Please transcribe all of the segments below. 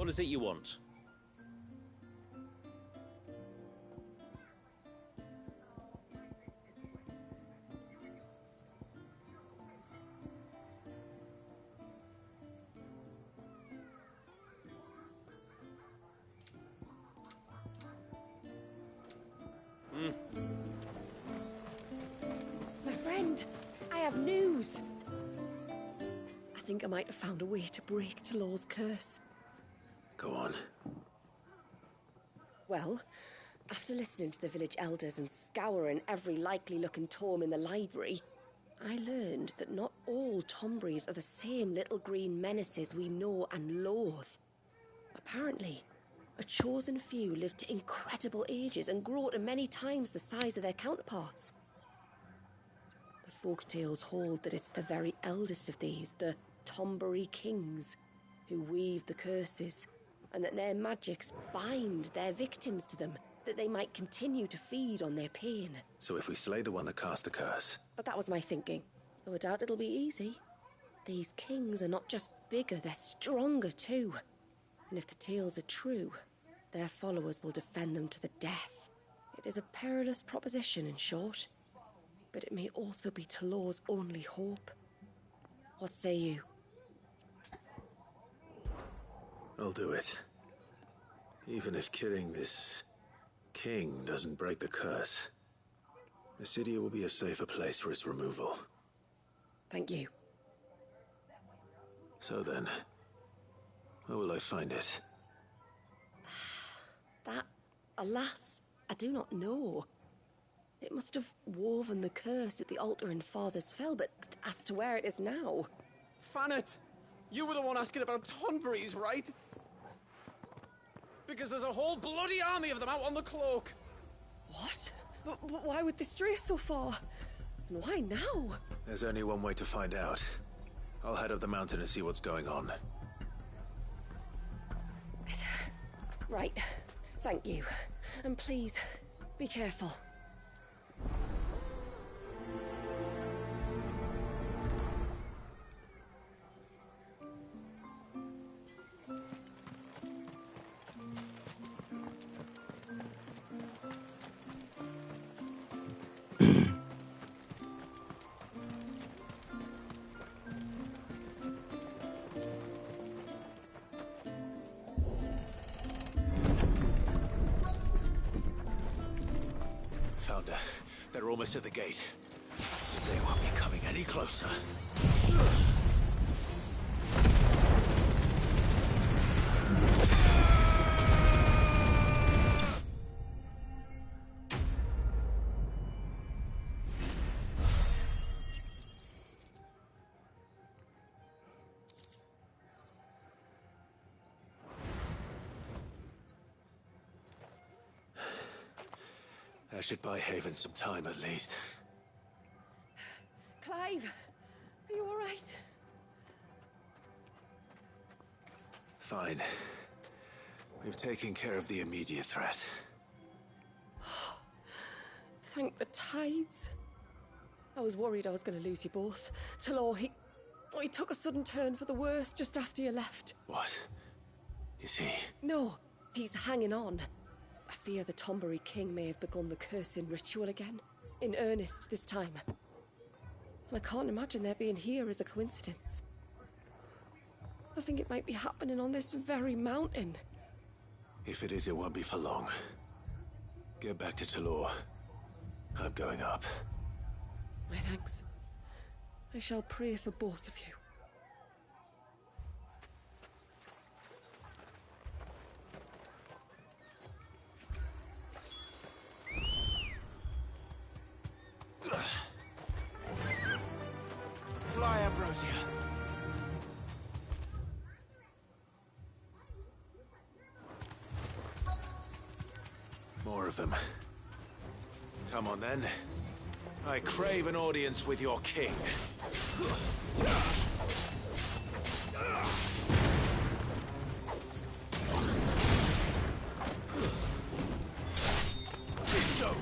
What is it you want? My friend, I have news. I think I might have found a way to break Talor's curse. Go on. Well, after listening to the village elders and scouring every likely-looking tome in the library, I learned that not all Tombries are the same little green menaces we know and loathe. Apparently, a chosen few live to incredible ages and grow to many times the size of their counterparts. The folktales hold that it's the very eldest of these, the Tombury kings, who weave the curses, and that their magics bind their victims to them, that they might continue to feed on their pain. So if we slay the one that cast the curse... But that was my thinking, though I doubt it'll be easy. These kings are not just bigger, they're stronger too. And if the tales are true, their followers will defend them to the death. It is a perilous proposition, in short. But it may also be Talor's only hope. What say you? I'll do it. Even if killing this king doesn't break the curse, the city will be a safer place for its removal. Thank you. So then, where will I find it? That, alas, I do not know. It must have woven the curse at the altar in Father's Fell, but as to where it is now... Fanet! You were the one asking about Tonburies, right? Because there's a whole bloody army of them out on the cloak. What? But why would they stray so far? And why now? There's only one way to find out. I'll head up the mountain and see what's going on. Right. Thank you. And please, be careful. Found her. They're almost at the gate. They won't be coming any closer. That should buy Haven some time at least. Clive, are you all right? Fine. We've taken care of the immediate threat. Thank the tides. I was worried I was going to lose you both. Talor, he took a sudden turn for the worse just after you left. What? Is he? No, he's hanging on. I fear the Tombury king may have begun the cursing ritual again. In earnest this time. And I can't imagine their being here as a coincidence. I think it might be happening on this very mountain. If it is, it won't be for long. Get back to Talor. I'm going up. My thanks. I shall pray for both of you. Fly, Ambrosia. More of them. Come on, then. I crave an audience with your king. It's over.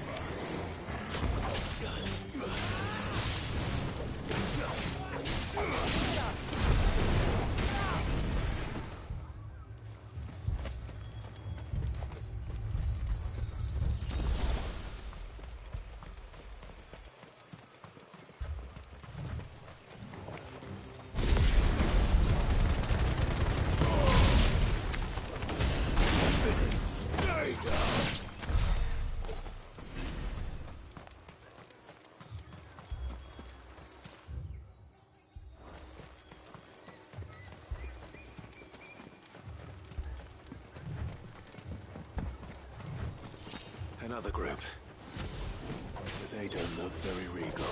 Another group. But they don't look very regal.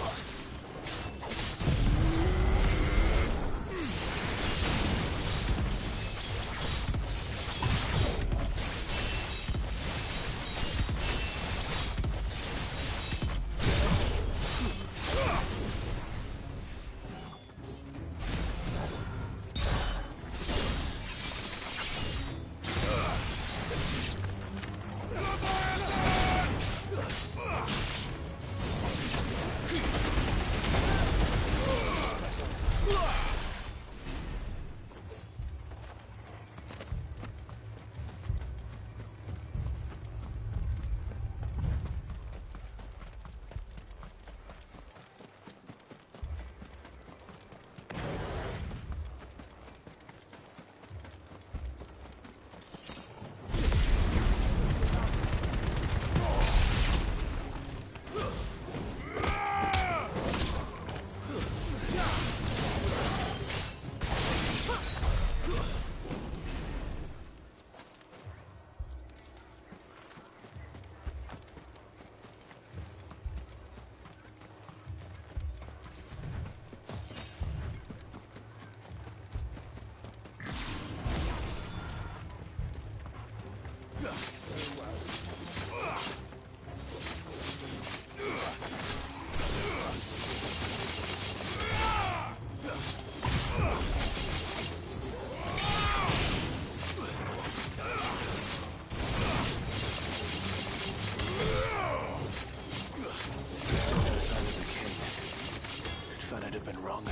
I'd have been wrong.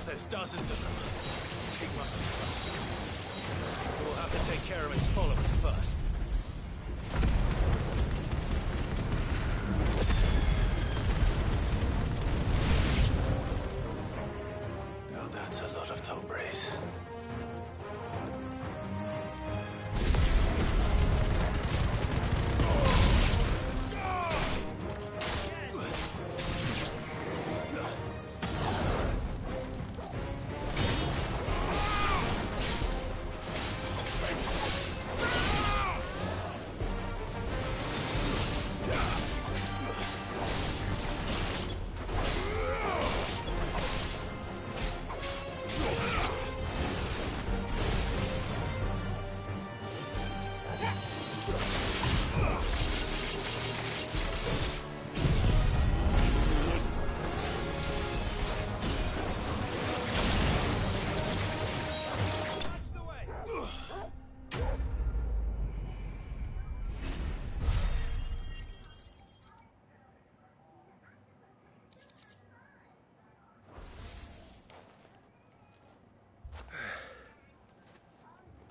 There's dozens of them. King must be close. We'll have to take care of his followers first. Now that's a lot of Tombres.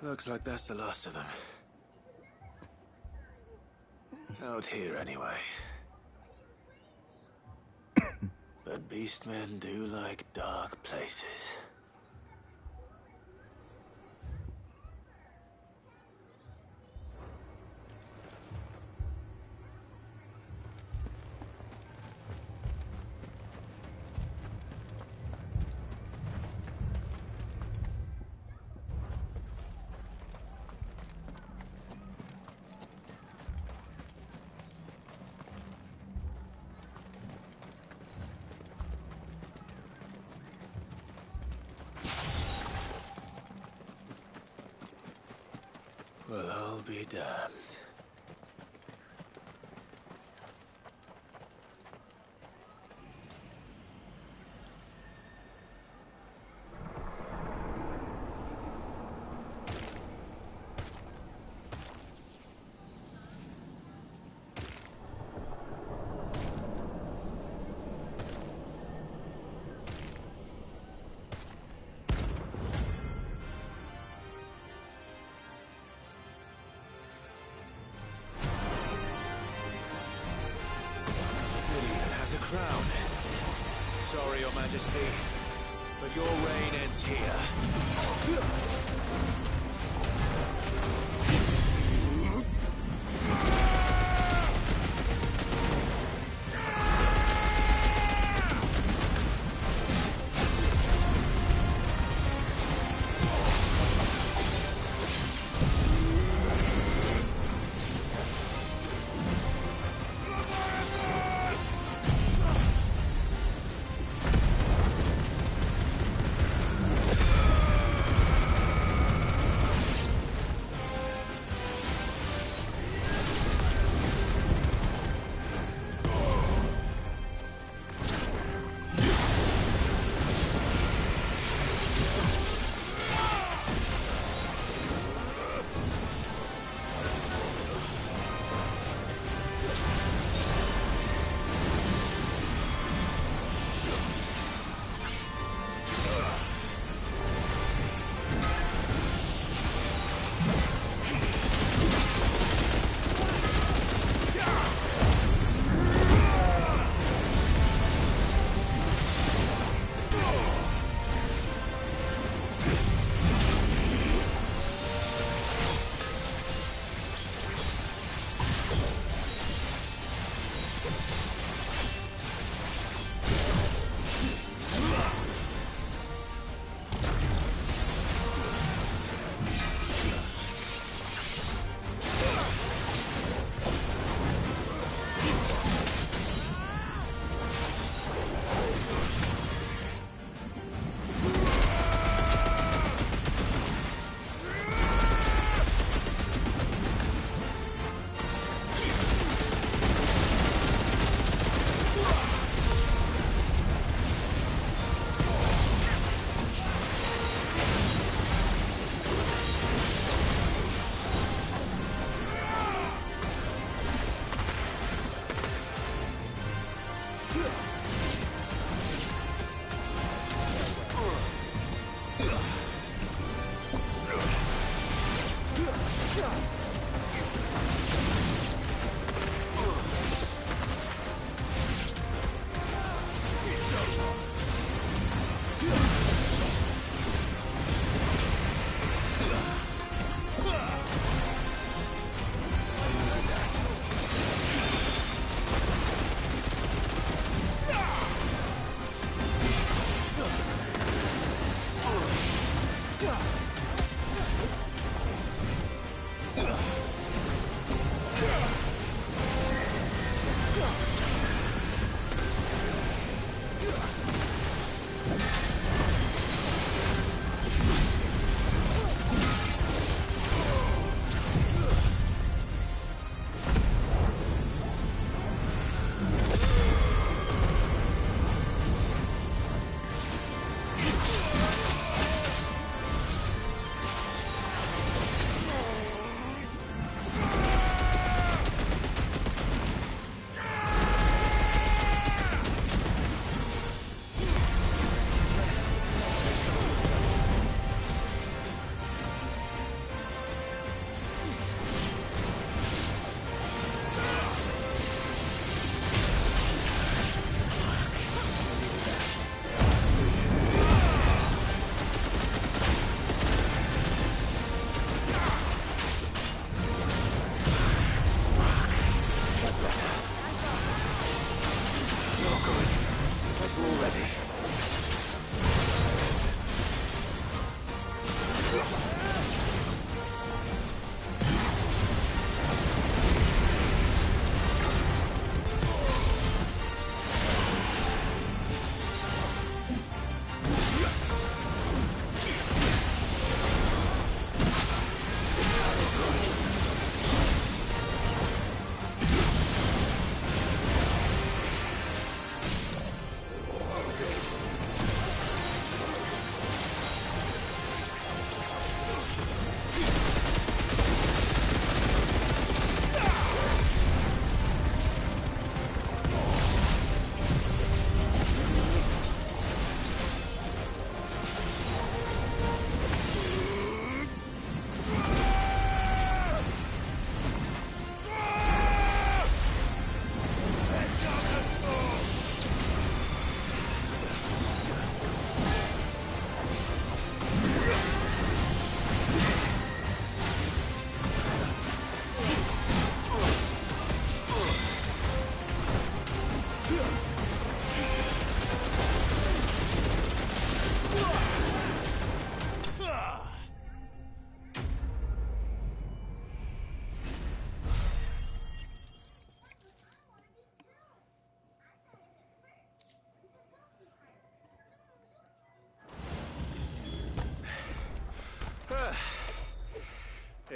Looks like that's the last of them. Out here, anyway. But beastmen do like dark places. Well, I'll be damned. A crown. Sorry, Your Majesty. But your reign ends here.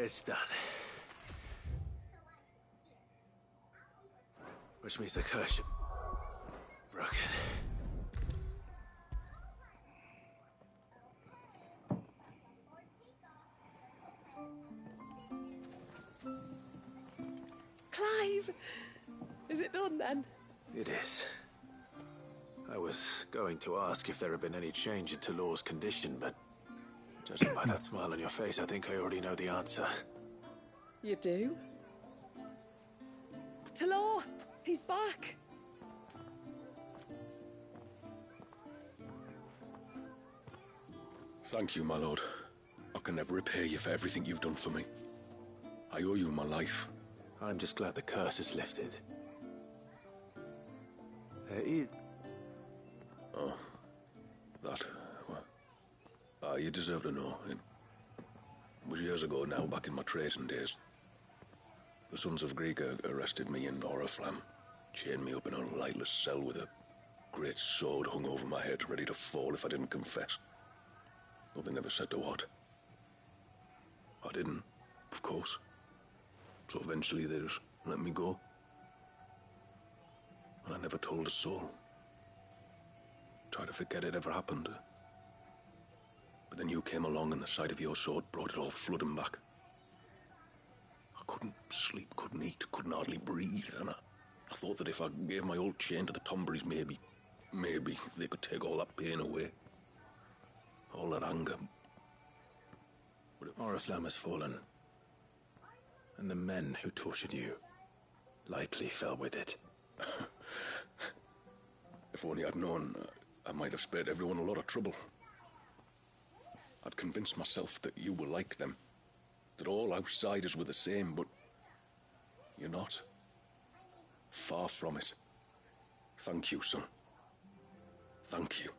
It's done. Which means the curse should be broken. Clive! Is it done then? It is. I was going to ask if there had been any change in Talor's condition, but judging by that smile on your face, I think I already know the answer. You do? Talor! He's back! Thank you, my lord. I can never repay you for everything you've done for me. I owe you my life. I'm just glad the curse is lifted. There is... Oh, that, well... you deserve to know. It was years ago now, back in my trading days. The Sons of Greek arrested me in Ffxvi, chained me up in a lightless cell with a great sword hung over my head, ready to fall if I didn't confess. Though they never said to what. I didn't, of course. So eventually they just let me go. And I never told a soul. Tried to forget it ever happened. But then you came along and the sight of your sword brought it all flooding back. I couldn't sleep, couldn't eat, couldn't hardly breathe, and I thought that if I gave my old chain to the Tombrys, maybe they could take all that pain away. All that anger. Ffxvi has fallen. And the men who tortured you likely fell with it. If only I'd known, I might have spared everyone a lot of trouble. I'd convinced myself that you were like them, that all outsiders were the same, but you're not. Far from it. Thank you, son. Thank you.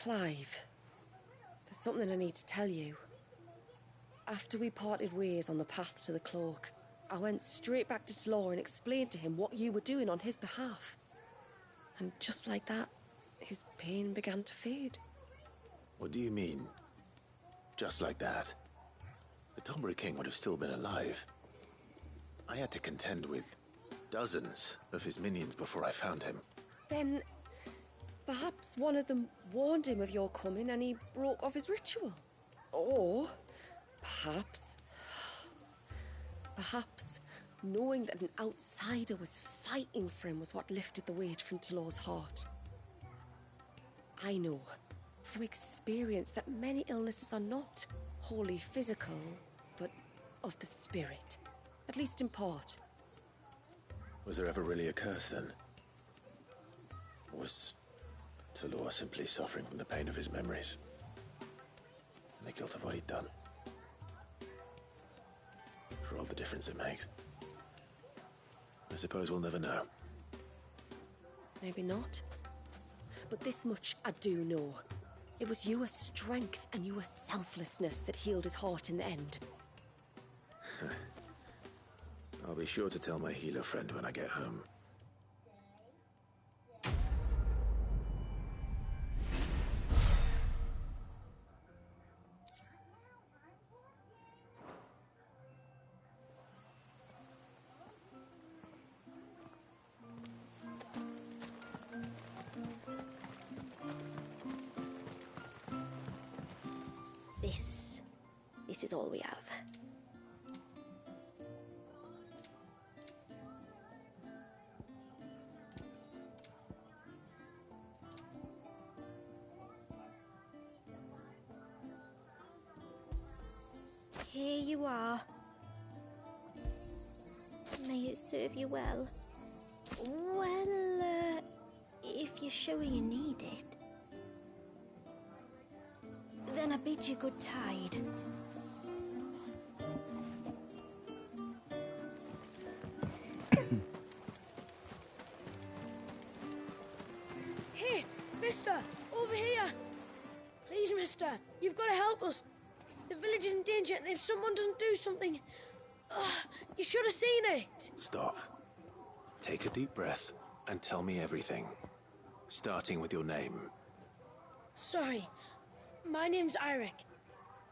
Clive, there's something I need to tell you. After we parted ways on the path to the cloak, I went straight back to Talor and explained to him what you were doing on his behalf. And just like that, his pain began to fade. What do you mean? Just like that? The Tombry King would have still been alive. I had to contend with dozens of his minions before I found him. Then perhaps one of them warned him of your coming and he broke off his ritual. Or perhaps knowing that an outsider was fighting for him was what lifted the weight from Talor's heart. I know from experience that many illnesses are not wholly physical, but of the spirit, at least in part. Was there ever really a curse then? Was Talor simply suffering from the pain of his memories and the guilt of what he'd done? For all the difference it makes. I suppose we'll never know. Maybe not. But this much I do know. It was your strength and your selflessness that healed his heart in the end. I'll be sure to tell my healer friend when I get home. This is all we have. Here you are. May it serve you well. Well, if you're sure you need it, then I bid you good tide. mister. You've got to help us. The village is in danger, and if someone doesn't do something... you should have seen it. Stop. Take a deep breath and tell me everything. Starting with your name. Sorry. My name's Eirik.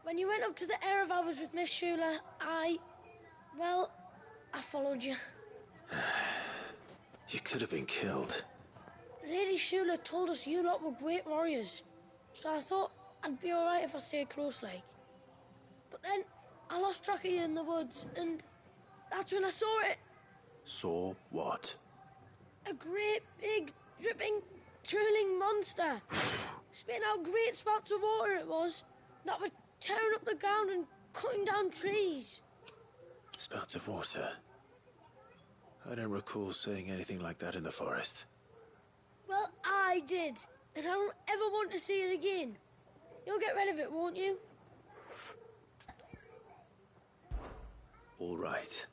When you went up to the Erev was with Miss Shula, well, I followed you. You could have been killed. Lady Shula told us you lot were great warriors, so I thought I'd be alright if I stayed close like. But then I lost track of you in the woods, and that's when I saw it. Saw what? A great, big, dripping, drooling monster. Spitting out great spouts of water it was, that were tearing up the ground and cutting down trees. Spouts of water? I don't recall seeing anything like that in the forest. Well, I did, and I don't ever want to see it again. You'll get rid of it, won't you? All right.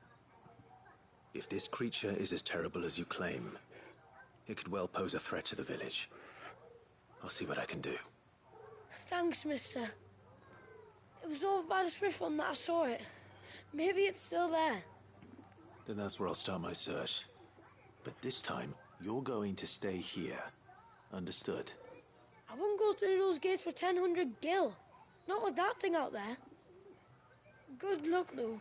If this creature is as terrible as you claim, it could well pose a threat to the village. I'll see what I can do. Thanks, mister. It was over by the Swift one that I saw it. Maybe it's still there. Then that's where I'll start my search. But this time, you're going to stay here. Understood? I wouldn't go through those gates for 1,000 gil. Not with that thing out there. Good luck, though.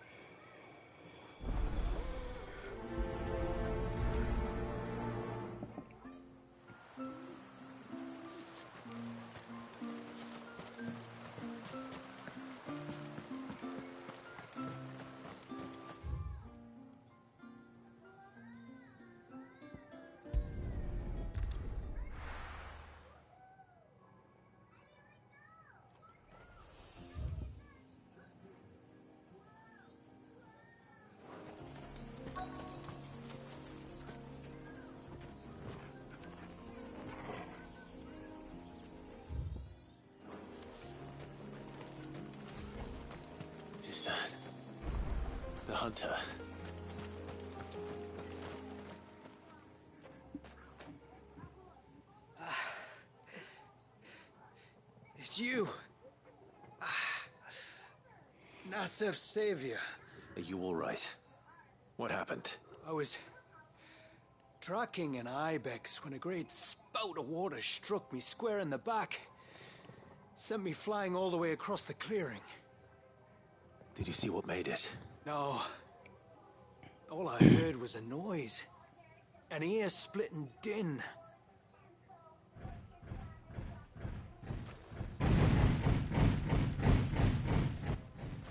Is that the hunter? It's you. Nasef's savior. Are you all right? What happened? I was tracking an ibex when a great spout of water struck me square in the back. Sent me flying all the way across the clearing. Did you see what made it? No. All I heard was a noise. An ear-splitting din.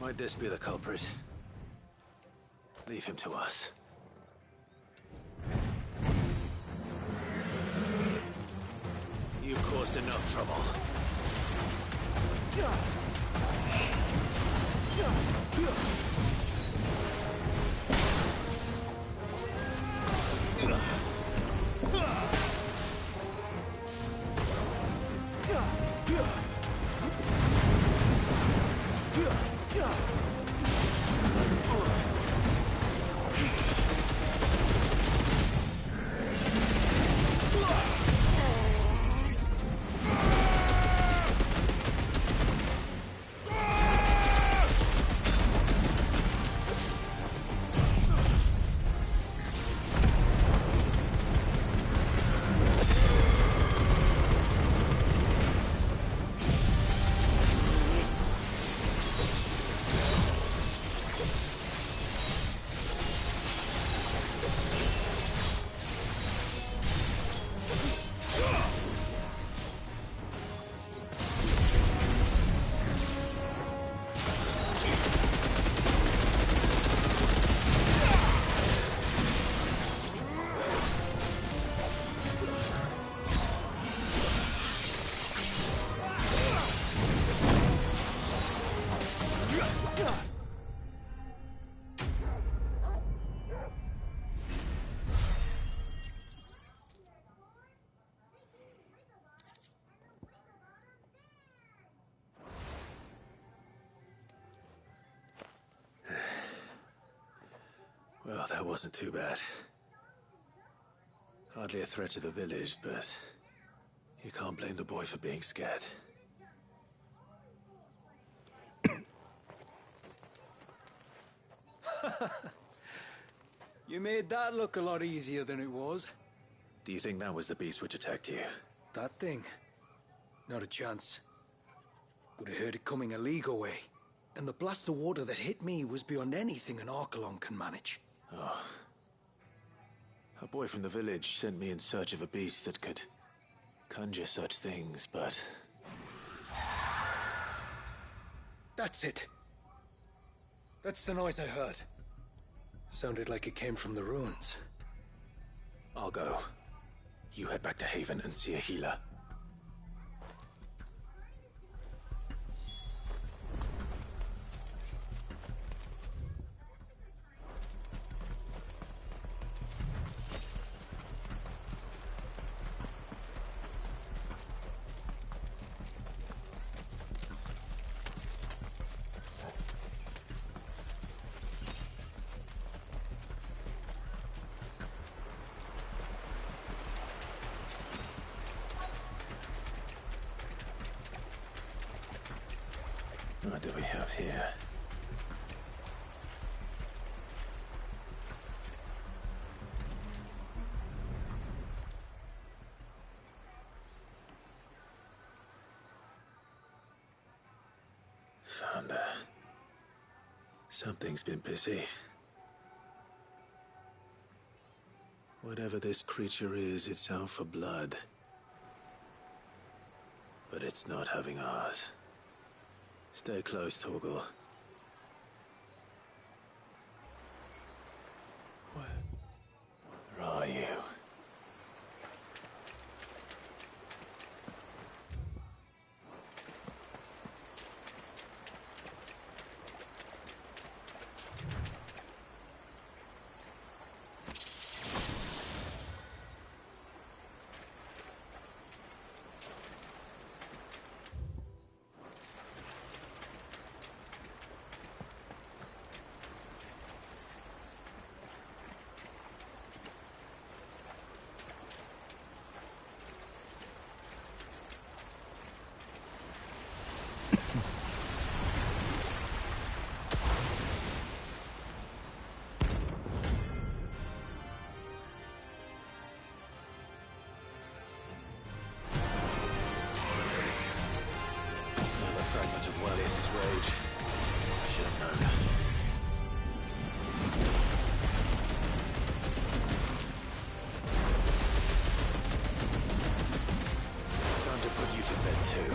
Might this be the culprit? Leave him to us. You've caused enough trouble. Well, that wasn't too bad. Hardly a threat to the village, but you can't blame the boy for being scared. You made that look a lot easier than it was. Do you think that was the beast which attacked you? That thing? Not a chance. Would have heard it coming a league away. And the blast of water that hit me was beyond anything an Archelon can manage. Oh. A boy from the village sent me in search of a beast that could conjure such things, but... That's it. That's the noise I heard. Sounded like it came from the ruins. I'll go. You head back to Haven and see a healer. What do we have here? Found her. Something's been busy. Whatever this creature is, it's out for blood. But it's not having ours. Stay close, Torgal. Where are you? Fragment of Walius's rage. I should have known. Time to put you to bed too.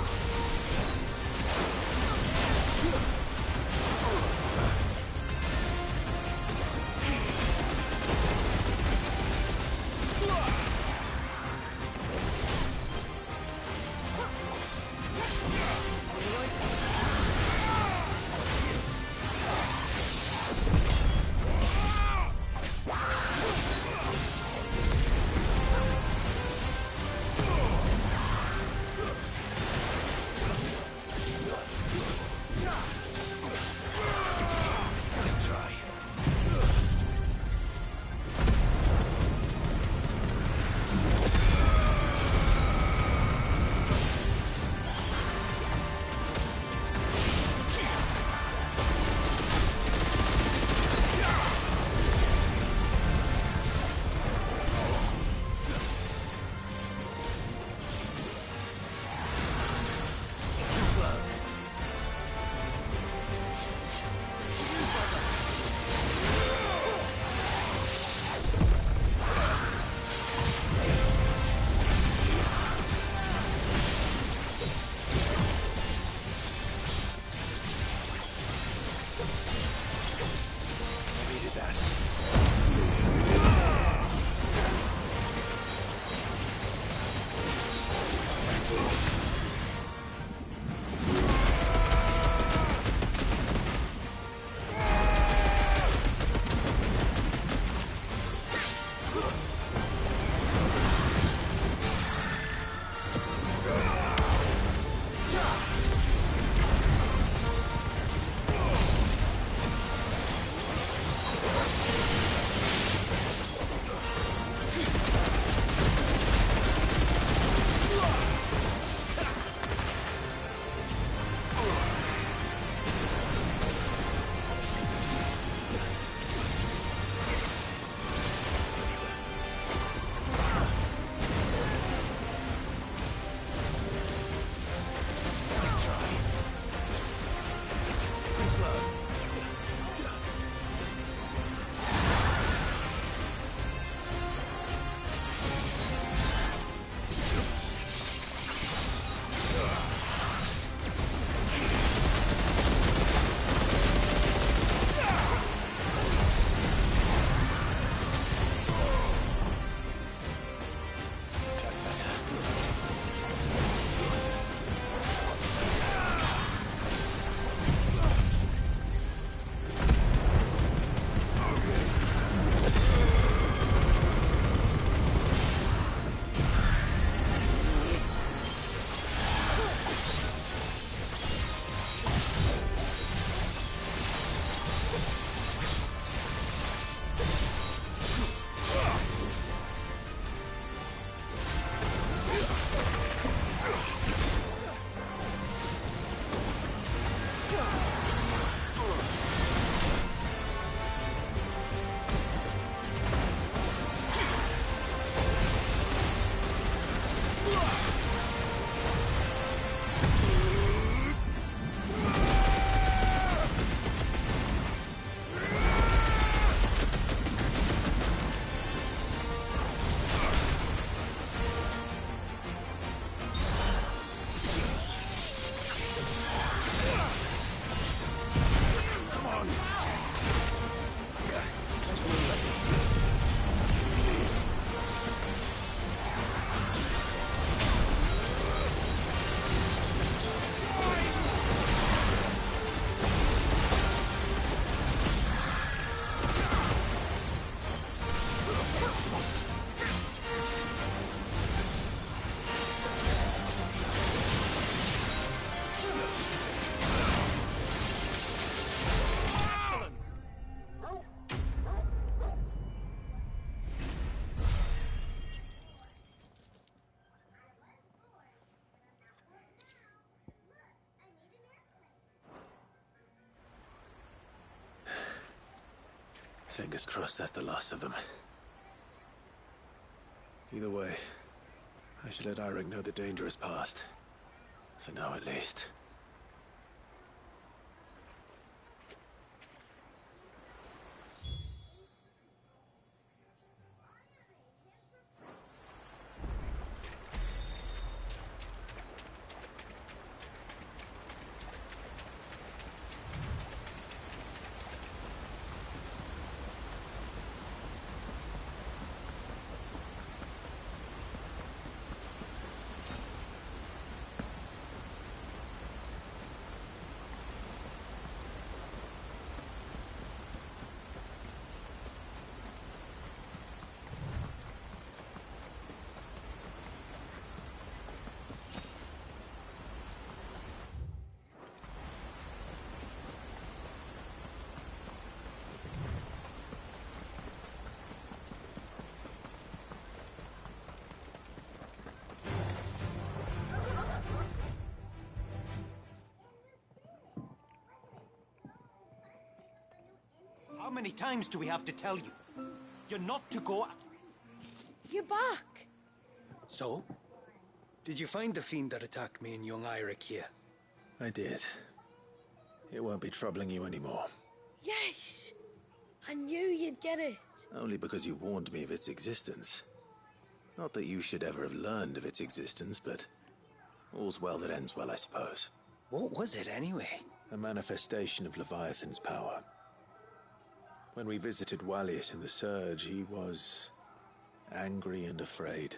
slow. Fingers crossed that's the last of them. Either way, I should let Eirik know the danger is past. For now, at least. How many times do we have to tell you? You're not to go... You're back. So? Did you find the fiend that attacked me and young Eirik here? I did. It won't be troubling you anymore. Yes. I knew you'd get it. Only because you warned me of its existence. Not that you should ever have learned of its existence, but all's well that ends well, I suppose. What was it anyway? A manifestation of Leviathan's power. When we visited Wallius in the Surge, he was angry and afraid.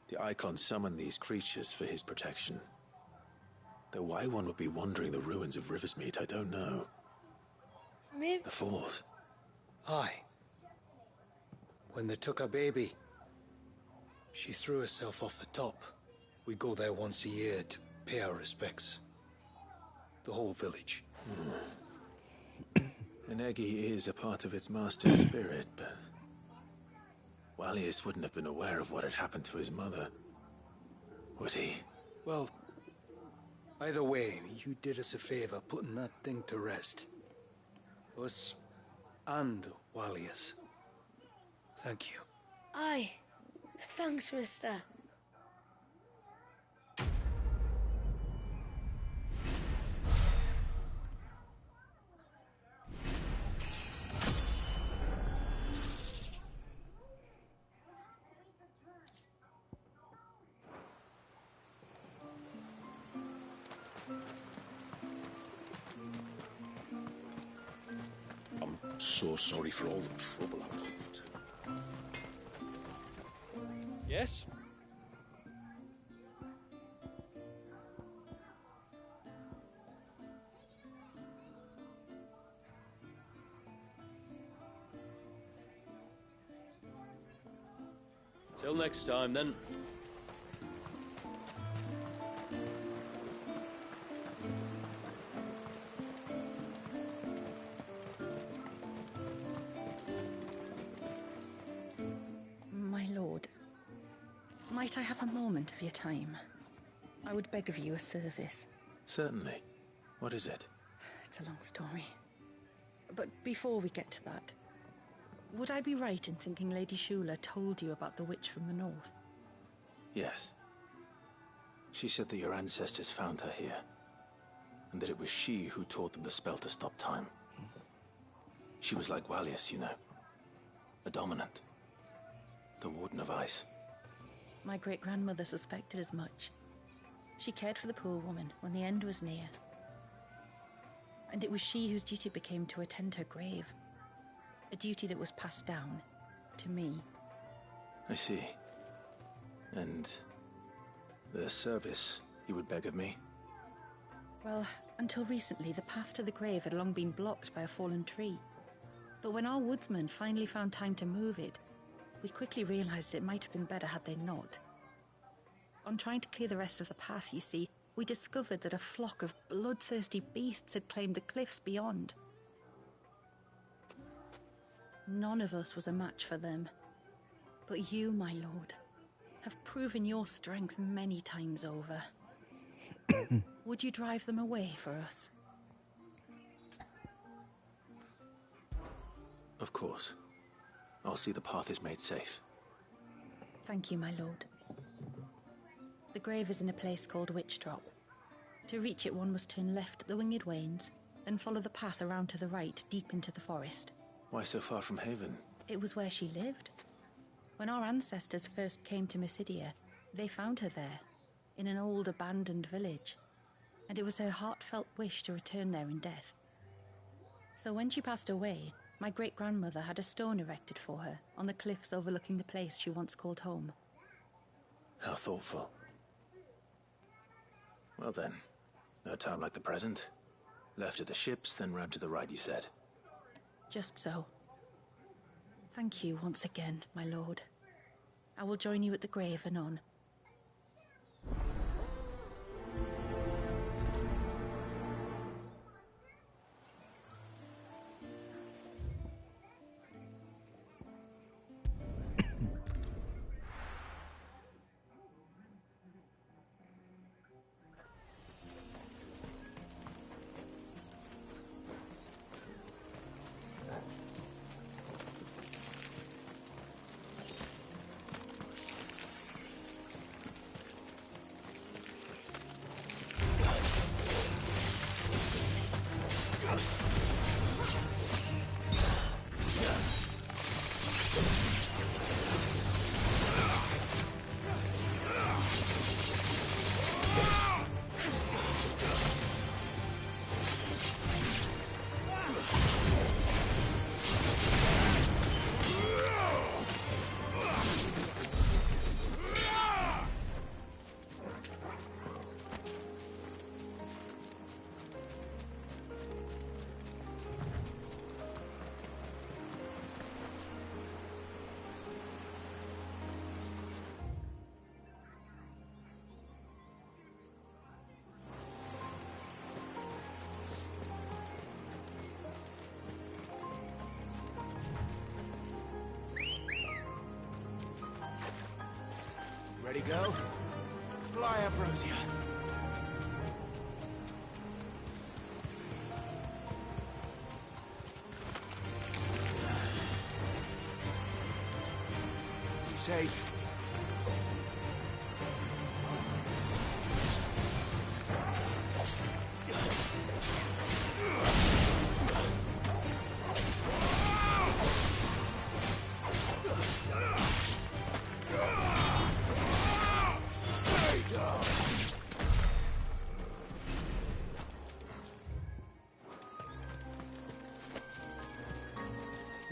The Icon summoned these creatures for his protection. Though why one would be wandering the ruins of Riversmeet, I don't know. Maybe... The Falls. Aye. When they took our baby, she threw herself off the top. We go there once a year to pay our respects. The whole village. Enegi is a part of its master's spirit, but Wallius wouldn't have been aware of what had happened to his mother, would he? Well, either way, you did us a favor putting that thing to rest. Us and Wallius. Thank you. Aye. Thanks, mister. so sorry for all the trouble I put. Yes? Till next time, then. My lord, might I have a moment of your time? I would beg of you a service. Certainly. What is it? It's a long story. But before we get to that, would I be right in thinking Lady Shula told you about the witch from the north? Yes. She said that your ancestors found her here, and that it was she who taught them the spell to stop time. She was like Walius, you know. A dominant. The Warden of Ice. My great-grandmother suspected as much. She cared for the poor woman when the end was near. And it was she whose duty became to attend her grave. A duty that was passed down to me. I see. And the service you would beg of me? Well, until recently, the path to the grave had long been blocked by a fallen tree. But when our woodsmen finally found time to move it, we quickly realized it might have been better had they not. On trying to clear the rest of the path, you see, we discovered that a flock of bloodthirsty beasts had claimed the cliffs beyond. None of us was a match for them. But you, my lord, have proven your strength many times over. Would you drive them away for us? Of course. I'll see the path is made safe. Thank you, my lord. The grave is in a place called Witch Drop. To reach it, one must turn left at the Winged Wains, then follow the path around to the right, deep into the forest. Why so far from Haven? It was where she lived. When our ancestors first came to Mysidia, they found her there, in an old abandoned village, and it was her heartfelt wish to return there in death. So when she passed away, my great-grandmother had a stone erected for her on the cliffs overlooking the place she once called home. How thoughtful. Well then, no time like the present. Left at the ships, then round to the right, you said. Just so. Thank you once again, my lord. I will join you at the grave anon. Ready, go? Fly, Ambrosia. Be safe.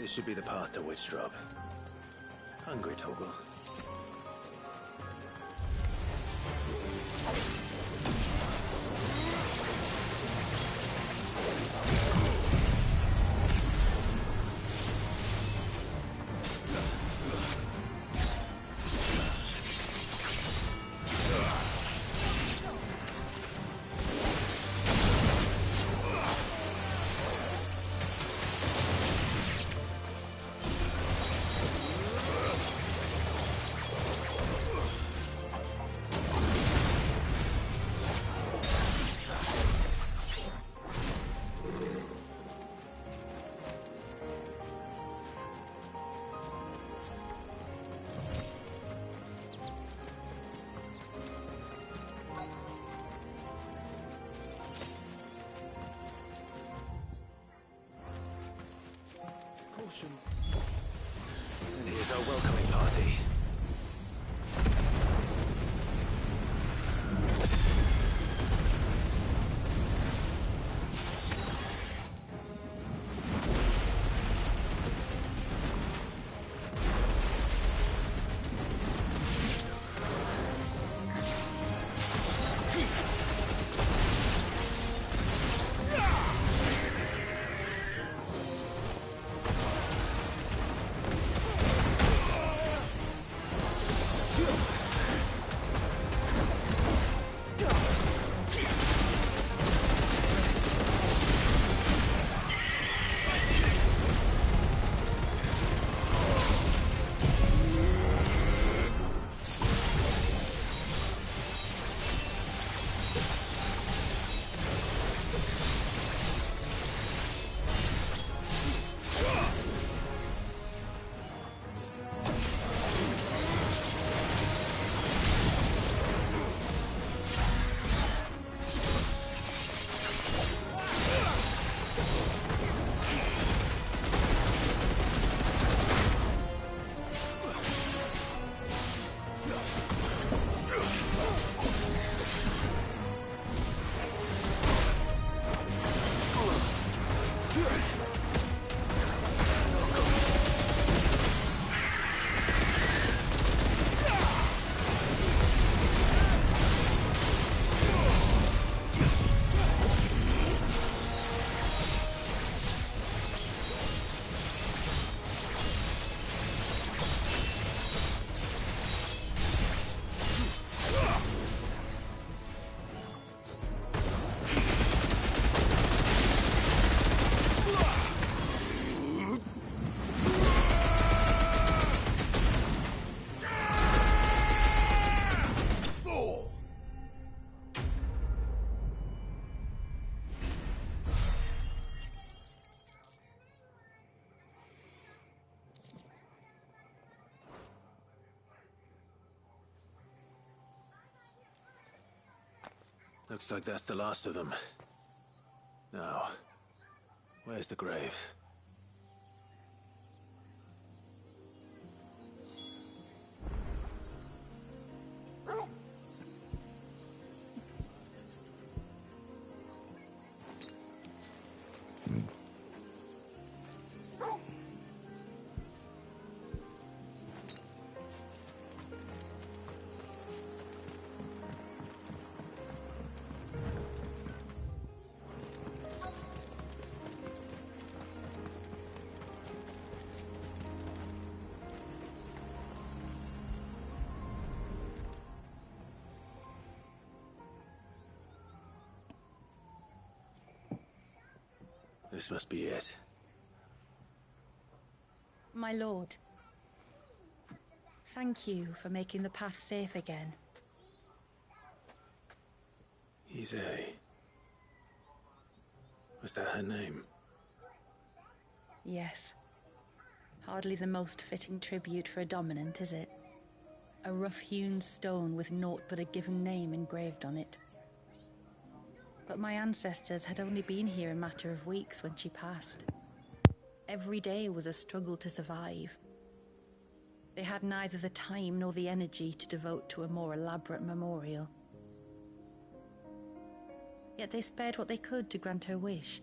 This should be the path to Witchdrop. Hungry, Toggle? And here's our welcoming party. Looks like that's the last of them. Now, where's the grave? This must be it. My lord, thank you for making the path safe again. Ffxvi. Was that her name? Yes. Hardly the most fitting tribute for a dominant, is it? A rough-hewn stone with naught but a given name engraved on it. But my ancestors had only been here a matter of weeks when she passed. Every day was a struggle to survive. They had neither the time nor the energy to devote to a more elaborate memorial. Yet they spared what they could to grant her wish,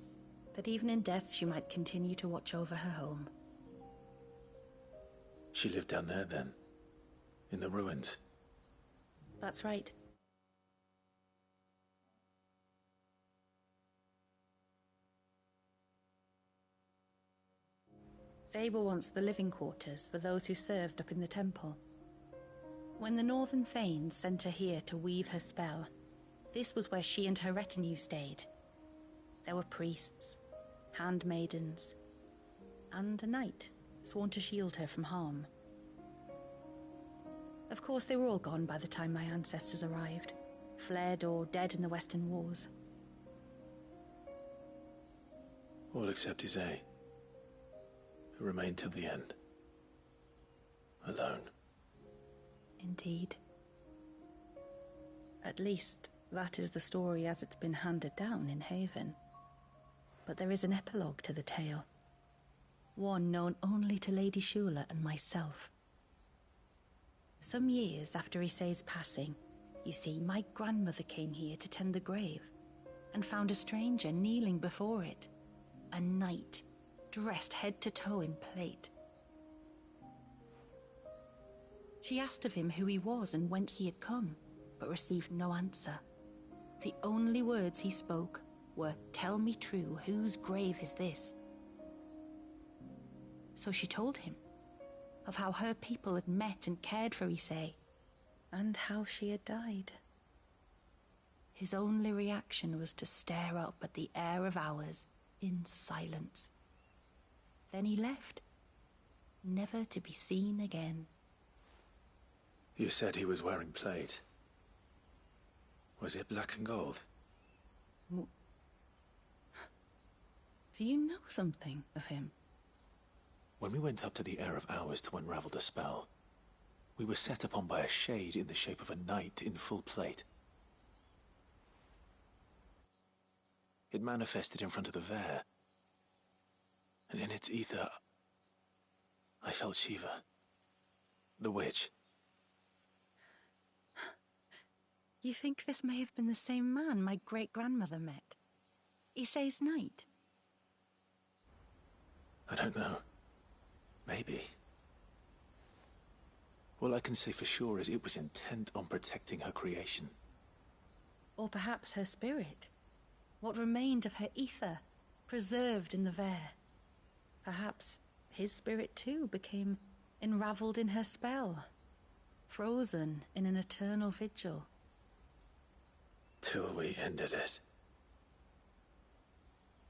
that even in death she might continue to watch over her home. She lived down there then, in the ruins. That's right. They were once the living quarters for those who served up in the temple. When the Northern Thanes sent her here to weave her spell, this was where she and her retinue stayed. There were priests, handmaidens, and a knight sworn to shield her from harm. Of course, they were all gone by the time my ancestors arrived, fled or dead in the Western Wars. All except Isay, who remained till the end. Alone. Indeed. At least, that is the story as it's been handed down in Haven. But there is an epilogue to the tale. One known only to Lady Shula and myself. Some years after Isay's passing, you see, my grandmother came here to tend the grave and found a stranger kneeling before it. A knight, dressed head to toe in plate. She asked of him who he was and whence he had come, but received no answer. The only words he spoke were, "Tell me true, whose grave is this?" So she told him of how her people had met and cared for Isay, and how she had died. His only reaction was to stare up at the air of hours in silence. Then he left, never to be seen again. You said he was wearing plate. Was it black and gold? Do you know something of him? When we went up to the Air of Hours to unravel the spell, we were set upon by a shade in the shape of a knight in full plate. It manifested in front of the Vare, and in its ether, I felt Shiva, the witch. You think this may have been the same man my great-grandmother met? Isay's knight? I don't know. Maybe. All I can say for sure is it was intent on protecting her creation. Or perhaps her spirit? What remained of her ether, preserved in the Vare? Perhaps his spirit too became enraveled in her spell, frozen in an eternal vigil. Till we ended it.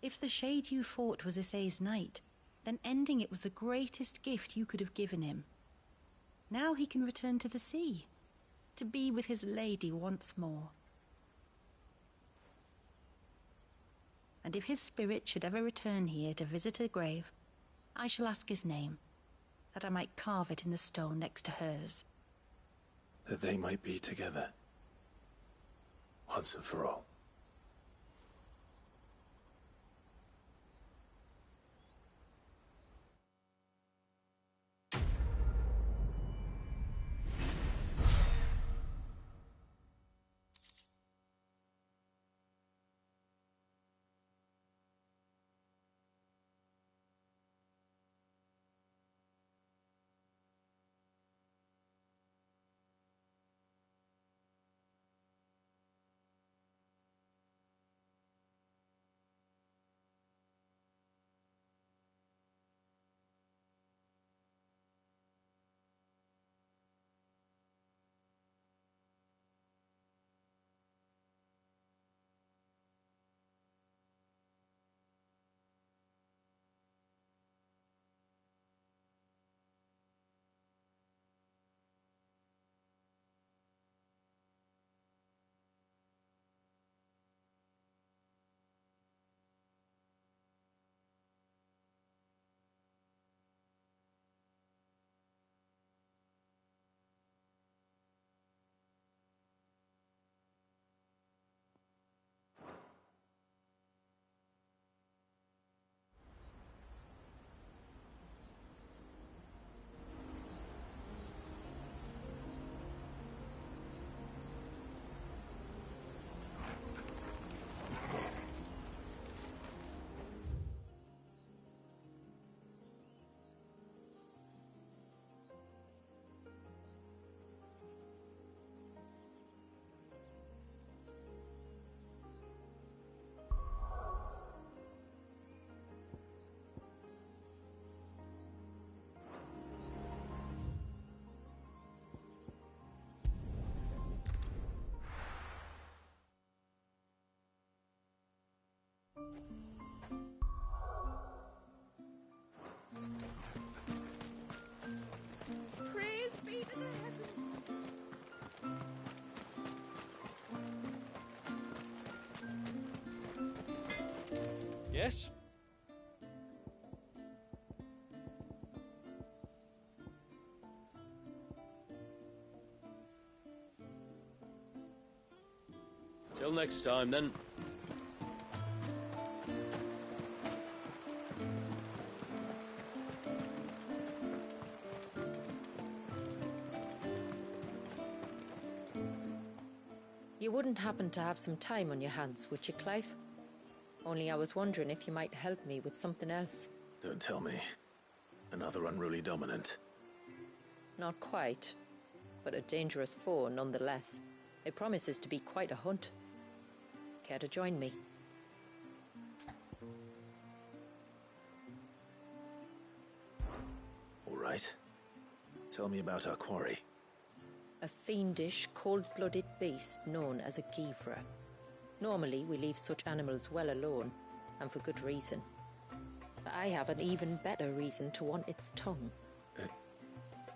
If the shade you fought was Isay's knight, then ending it was the greatest gift you could have given him. Now he can return to the sea, to be with his lady once more. And if his spirit should ever return here to visit her grave, I shall ask his name, that I might carve it in the stone next to hers. That they might be together. Once and for all. Yes? Till next time, then. You wouldn't happen to have some time on your hands, would you, Clive? Only I was wondering if you might help me with something else. Don't tell me. Another unruly dominant. Not quite, but a dangerous foe nonetheless. It promises to be quite a hunt. Care to join me? All right. Tell me about our quarry. A fiendish, cold-blooded beast known as a Ffxvi. Normally, we leave such animals well alone, and for good reason. But I have an even better reason to want its tongue.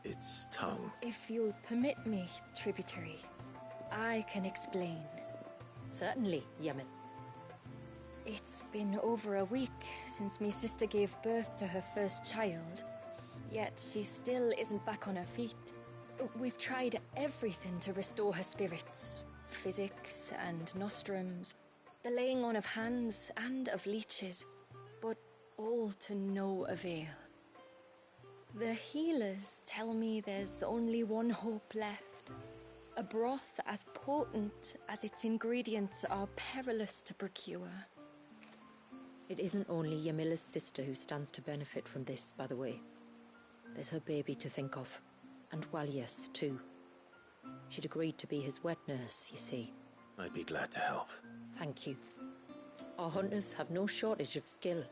Its tongue? If you'll permit me, tributary, I can explain. Certainly, Yemen. It's been over a week since me sister gave birth to her first child, yet she still isn't back on her feet. We've tried everything to restore her spirits. Physics and nostrums, the laying on of hands and of leeches, but all to no avail. The healers tell me there's only one hope left. A broth as potent as its ingredients are perilous to procure. It isn't only Yamila's sister who stands to benefit from this, by the way. There's her baby to think of. And Walius, too. She'd agreed to be his wet nurse, you see. I'd be glad to help. Thank you. Our hunters have no shortage of skill,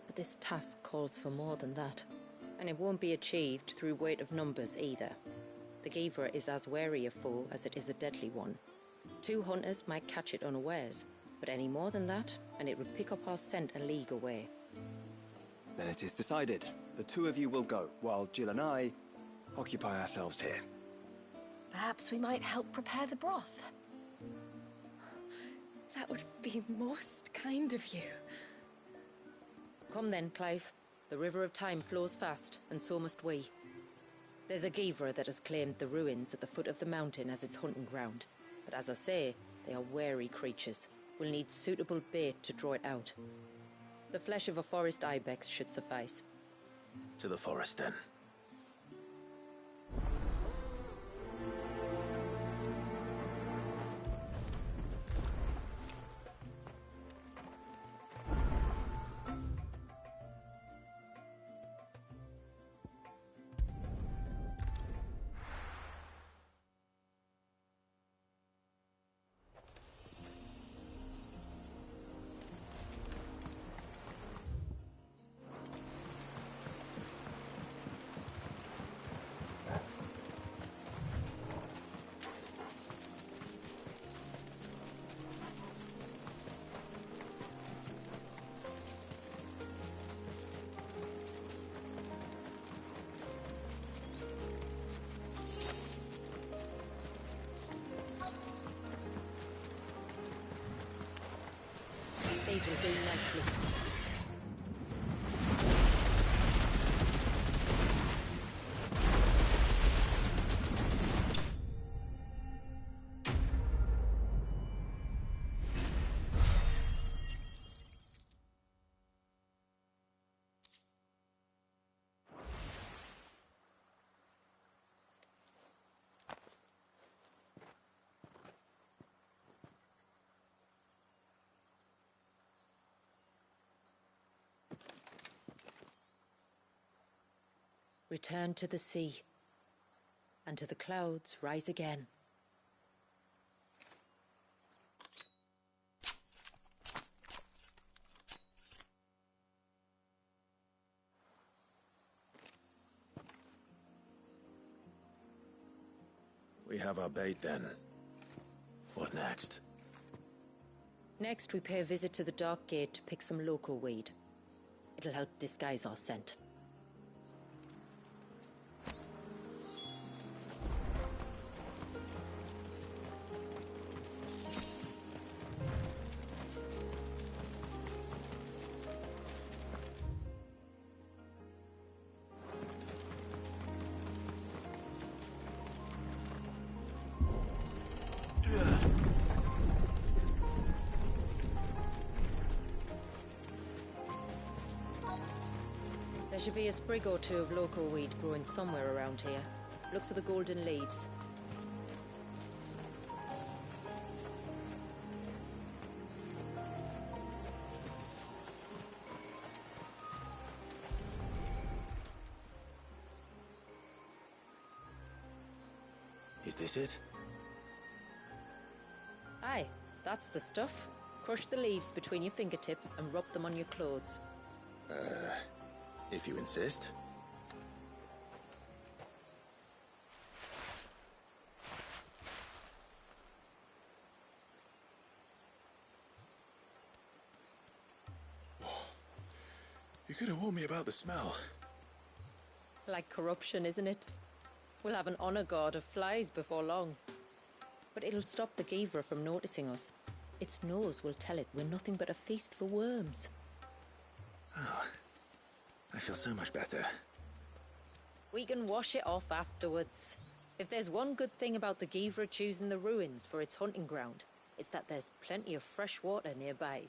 but this task calls for more than that. And it won't be achieved through weight of numbers either. The Ffxvi is as wary a foe as it is a deadly one. 2 hunters might catch it unawares, but any more than that, and it would pick up our scent a league away. Then it is decided. The 2 of you will go, while Jill and I occupy ourselves here. Perhaps we might help prepare the broth. That would be most kind of you. Come then, Clive. The river of time flows fast, and so must we. There's a Ffxvi that has claimed the ruins at the foot of the mountain as its hunting ground. But as I say, they are wary creatures. We'll need suitable bait to draw it out. The flesh of a forest ibex should suffice. To the forest, then. These will do nicely. Return to the sea, and to the clouds rise again. We have our bait then. What next? Next, we pay a visit to the Dark Gate to pick some local weed. It'll help disguise our scent. There should be a sprig or two of local weed growing somewhere around here. Look for the golden leaves. Is this it? Aye, that's the stuff. Crush the leaves between your fingertips and rub them on your clothes. If you insist. You could have warned me about the smell. Like corruption, isn't it? We'll have an honor guard of flies before long. But it'll stop the Ffxvi from noticing us. Its nose will tell it we're nothing but a feast for worms. Oh, I feel so much better. We can wash it off afterwards. If there's one good thing about the Ffxvi choosing the ruins for its hunting ground, it's that there's plenty of fresh water nearby.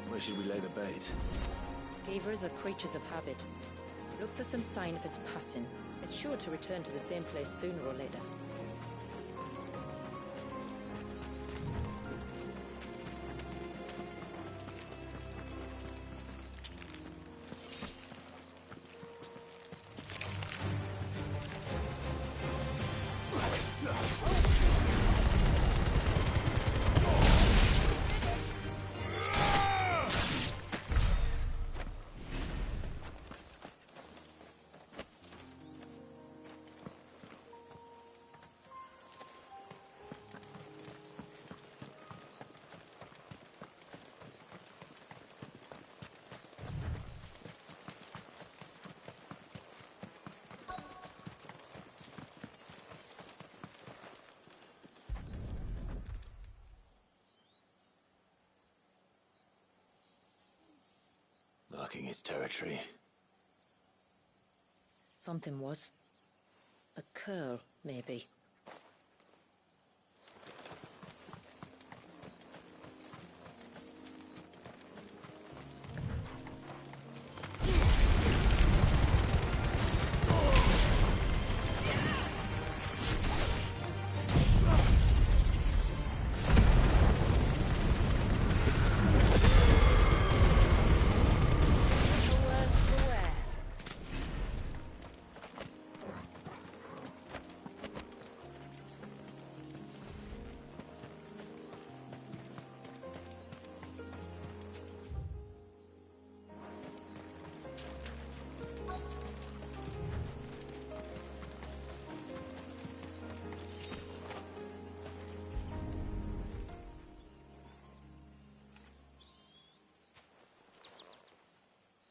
Where should we lay the bait? Ffxvis are creatures of habit. Look for some sign of its passing. It's sure to return to the same place sooner or later. Marking its territory. Something was. A curl, maybe.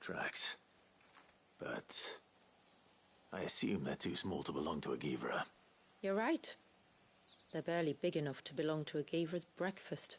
Tracks. But I assume they're too small to belong to a Ffxvi. You're right. They're barely big enough to belong to a Ffxi's breakfast.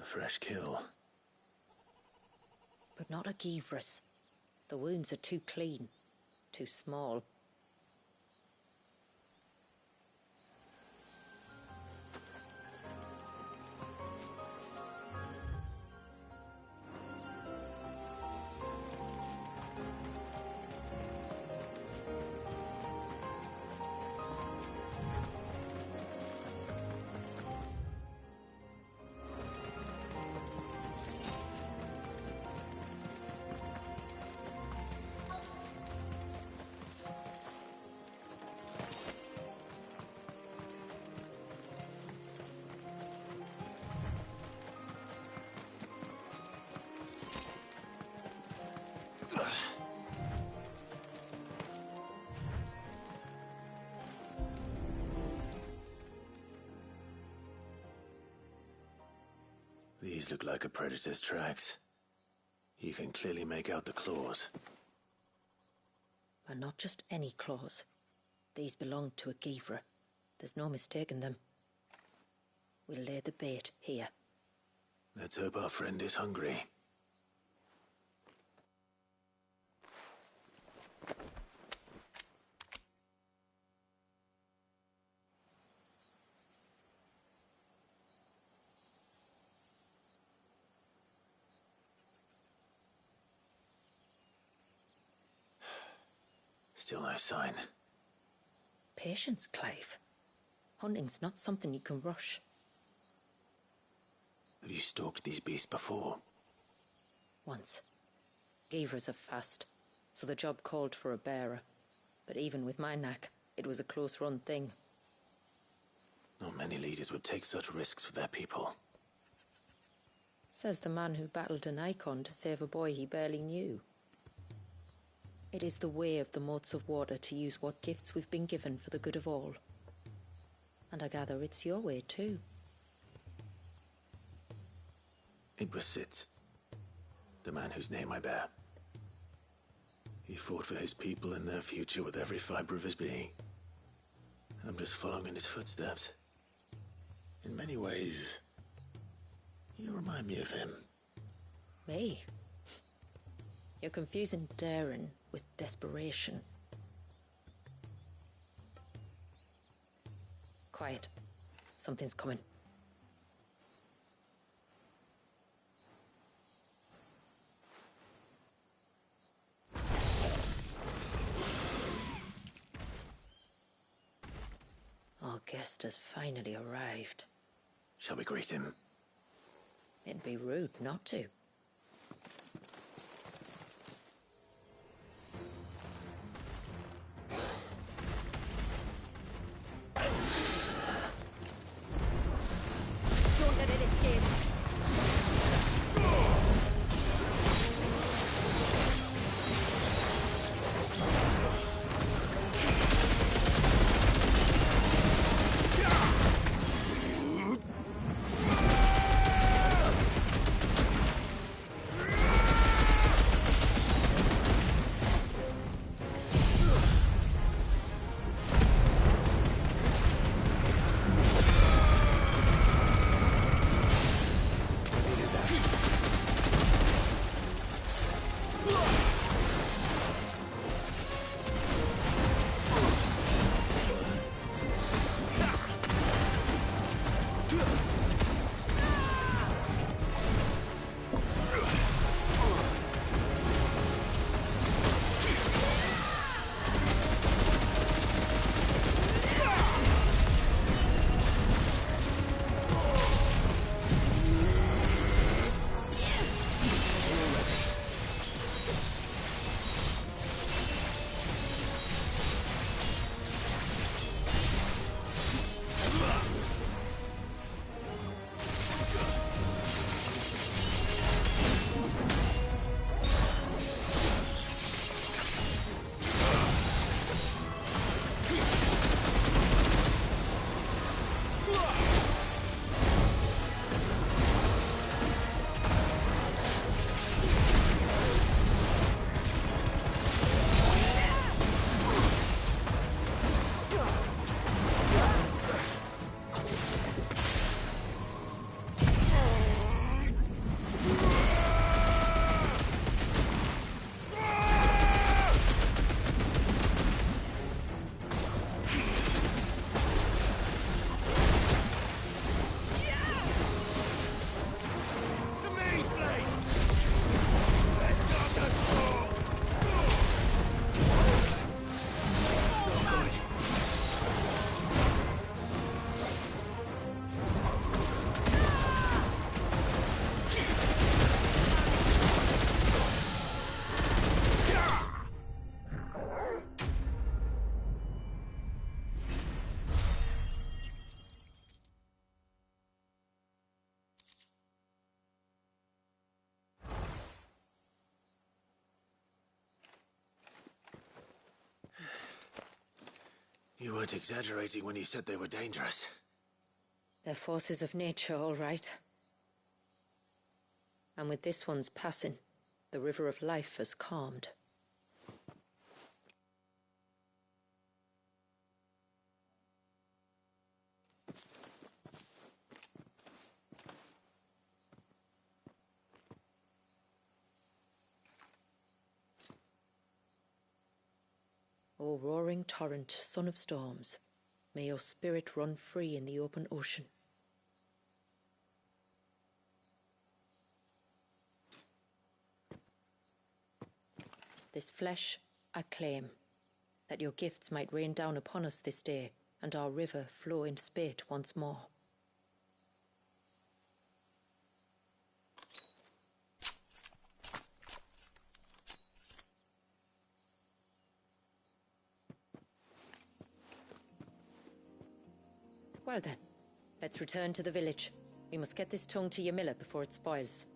Fresh kill. But not a Ffxvi's. The wounds are too clean. too small. These look like a predator's tracks. You can clearly make out the claws. And not just any claws. These belong to a Ffxvi. There's no mistaking them. We'll lay the bait here. Let's hope our friend is hungry. Still no sign. Patience, Clive. Hunting's not something you can rush. Have you stalked these beasts before? Once. Ffxvis are fast, so the job called for a bearer. But even with my knack, it was a close-run thing. Not many leaders would take such risks for their people. Says the man who battled an icon to save a boy he barely knew. It is the way of the moats of water to use what gifts we've been given for the good of all. And I gather it's your way too. It was Sid, the man whose name I bear. He fought for his people and their future with every fiber of his being. And I'm just following in his footsteps. In many ways, you remind me of him. Me? You're confusing daring with desperation. Quiet. Something's coming. Our guest has finally arrived. Shall we greet him? It'd be rude not to. Don't let it escape. You weren't exaggerating when you said they were dangerous. They're forces of nature, all right. And with this one's passing, the river of life has calmed. O roaring torrent, son of storms, may your spirit run free in the open ocean. This flesh I claim, that your gifts might rain down upon us this day, and our river flow in spate once more. Well then, let's return to the village. We must get this tongue to Ymilla before it spoils.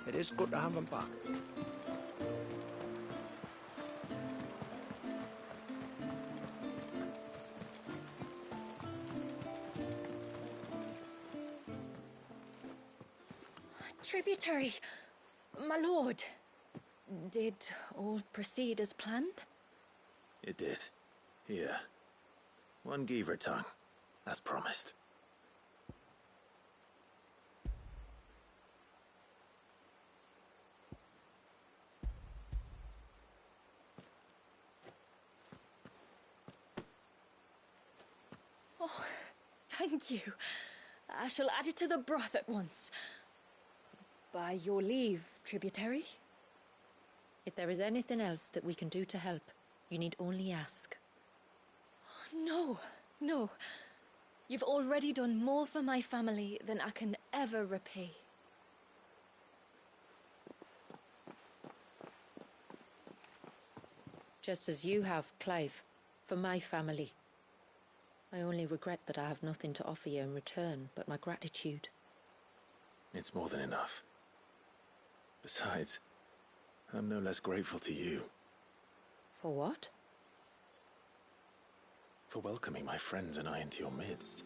It is good to have him back. Tributary, my lord. Did all proceed as planned? It did. Here. One Geaver tongue, as promised. Oh, thank you. I shall add it to the broth at once. By your leave, tributary. If there is anything else that we can do to help, you need only ask. No, no. You've already done more for my family than I can ever repay. Just as you have, Clive, for my family. I only regret that I have nothing to offer you in return but my gratitude. It's more than enough. Besides, I'm no less grateful to you. For what? For welcoming my friends and I into your midst.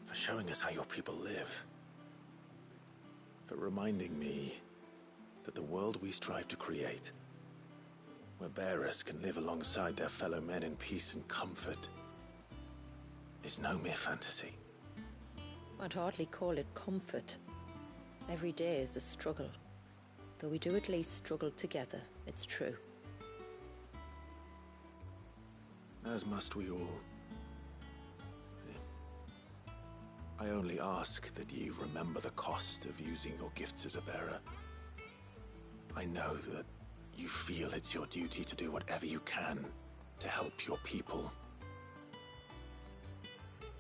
For showing us how your people live. For reminding me that the world we strive to create, where bearers can live alongside their fellow men in peace and comfort, is no mere fantasy. I'd hardly call it comfort. Every day is a struggle. Though we do at least struggle together, it's true. As must we all. I only ask that you remember the cost of using your gifts as a bearer. I know that you feel it's your duty to do whatever you can to help your people.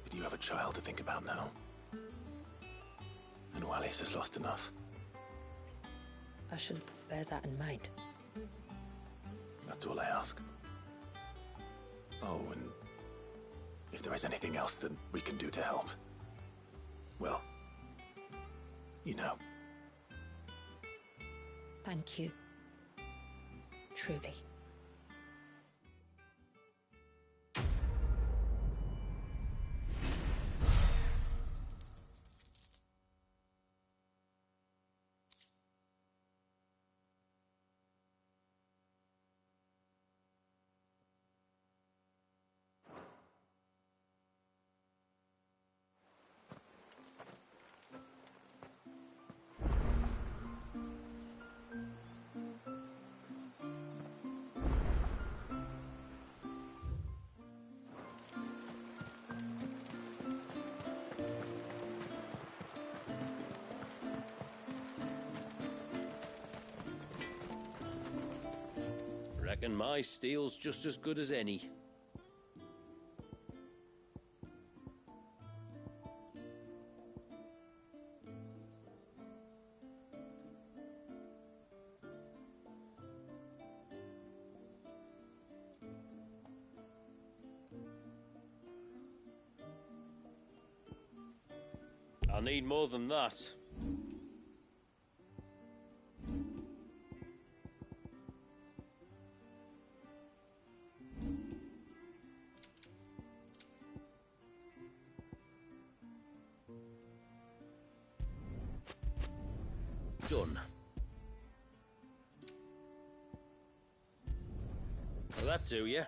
But you have a child to think about now. And Wallis has lost enough. I shall bear that in mind. That's all I ask. Oh, and if there is anything else that we can do to help, well, you know. Thank you. Truly. Reckon my steel's just as good as any. I'll need more than that. Done. Will that do, yeah?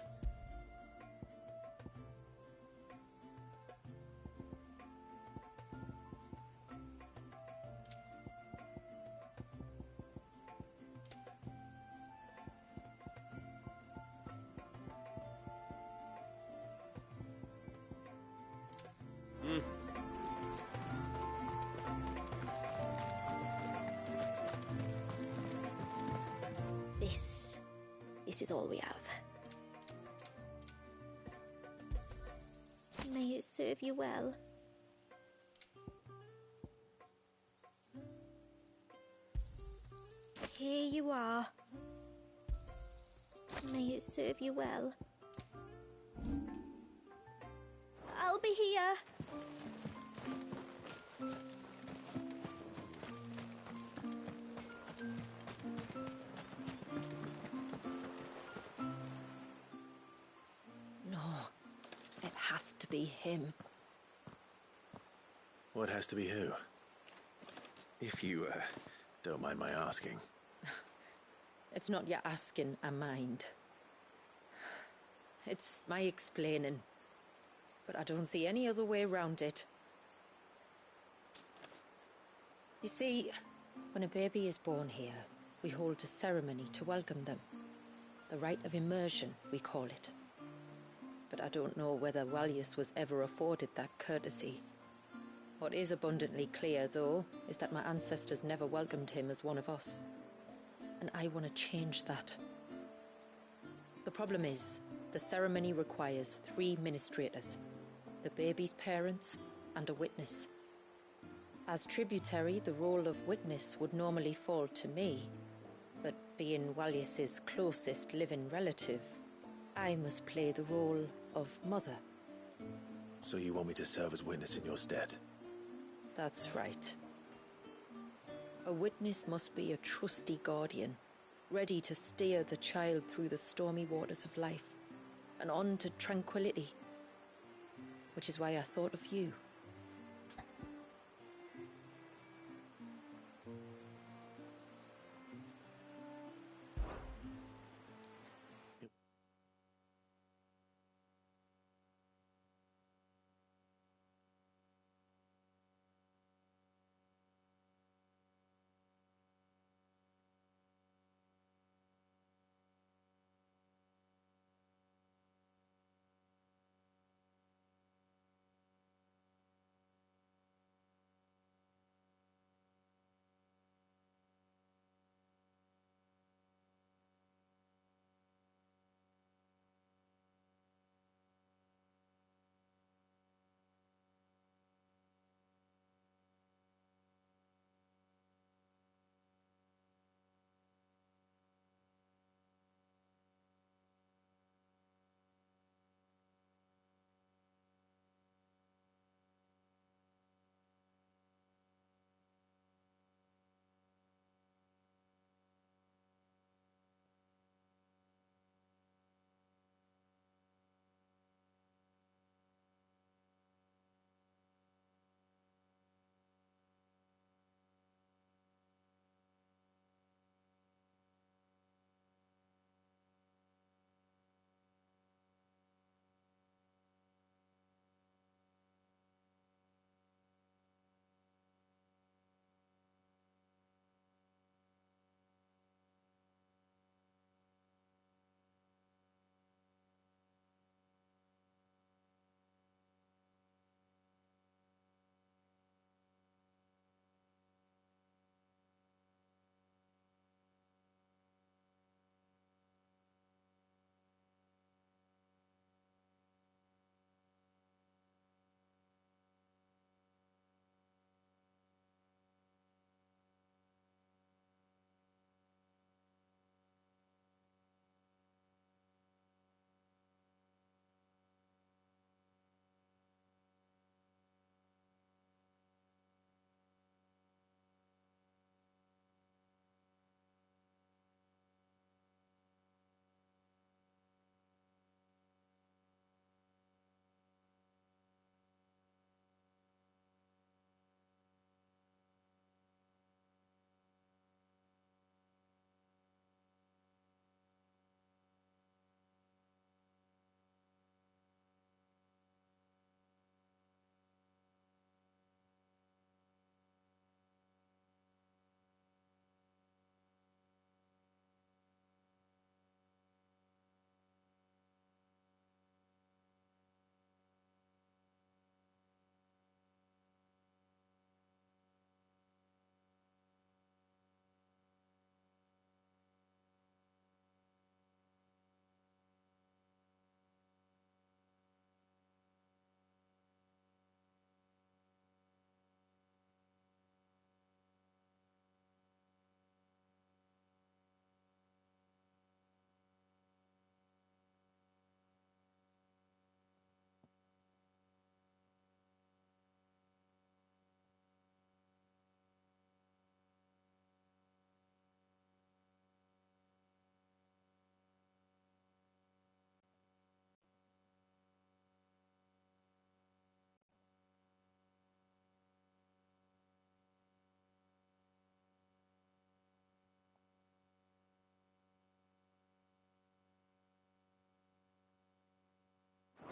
This is all we have. May it serve you well. Here you are. May it serve you well. I'll be here. To be him. What has to be who? If you, don't mind my asking. It's not your asking, I mind. It's my explaining. But I don't see any other way around it. You see, when a baby is born here, we hold a ceremony to welcome them. The rite of immersion, we call it. But I don't know whether Walius was ever afforded that courtesy. What is abundantly clear, though, is that my ancestors never welcomed him as one of us. And I want to change that. The problem is, the ceremony requires 3 ministrators, the baby's parents and a witness. As tributary, the role of witness would normally fall to me, but being Walius's closest living relative, I must play the role of mother. So you want me to serve as witness in your stead? That's right. A witness must be a trusty guardian, ready to steer the child through the stormy waters of life and on to tranquility. Which is why I thought of you.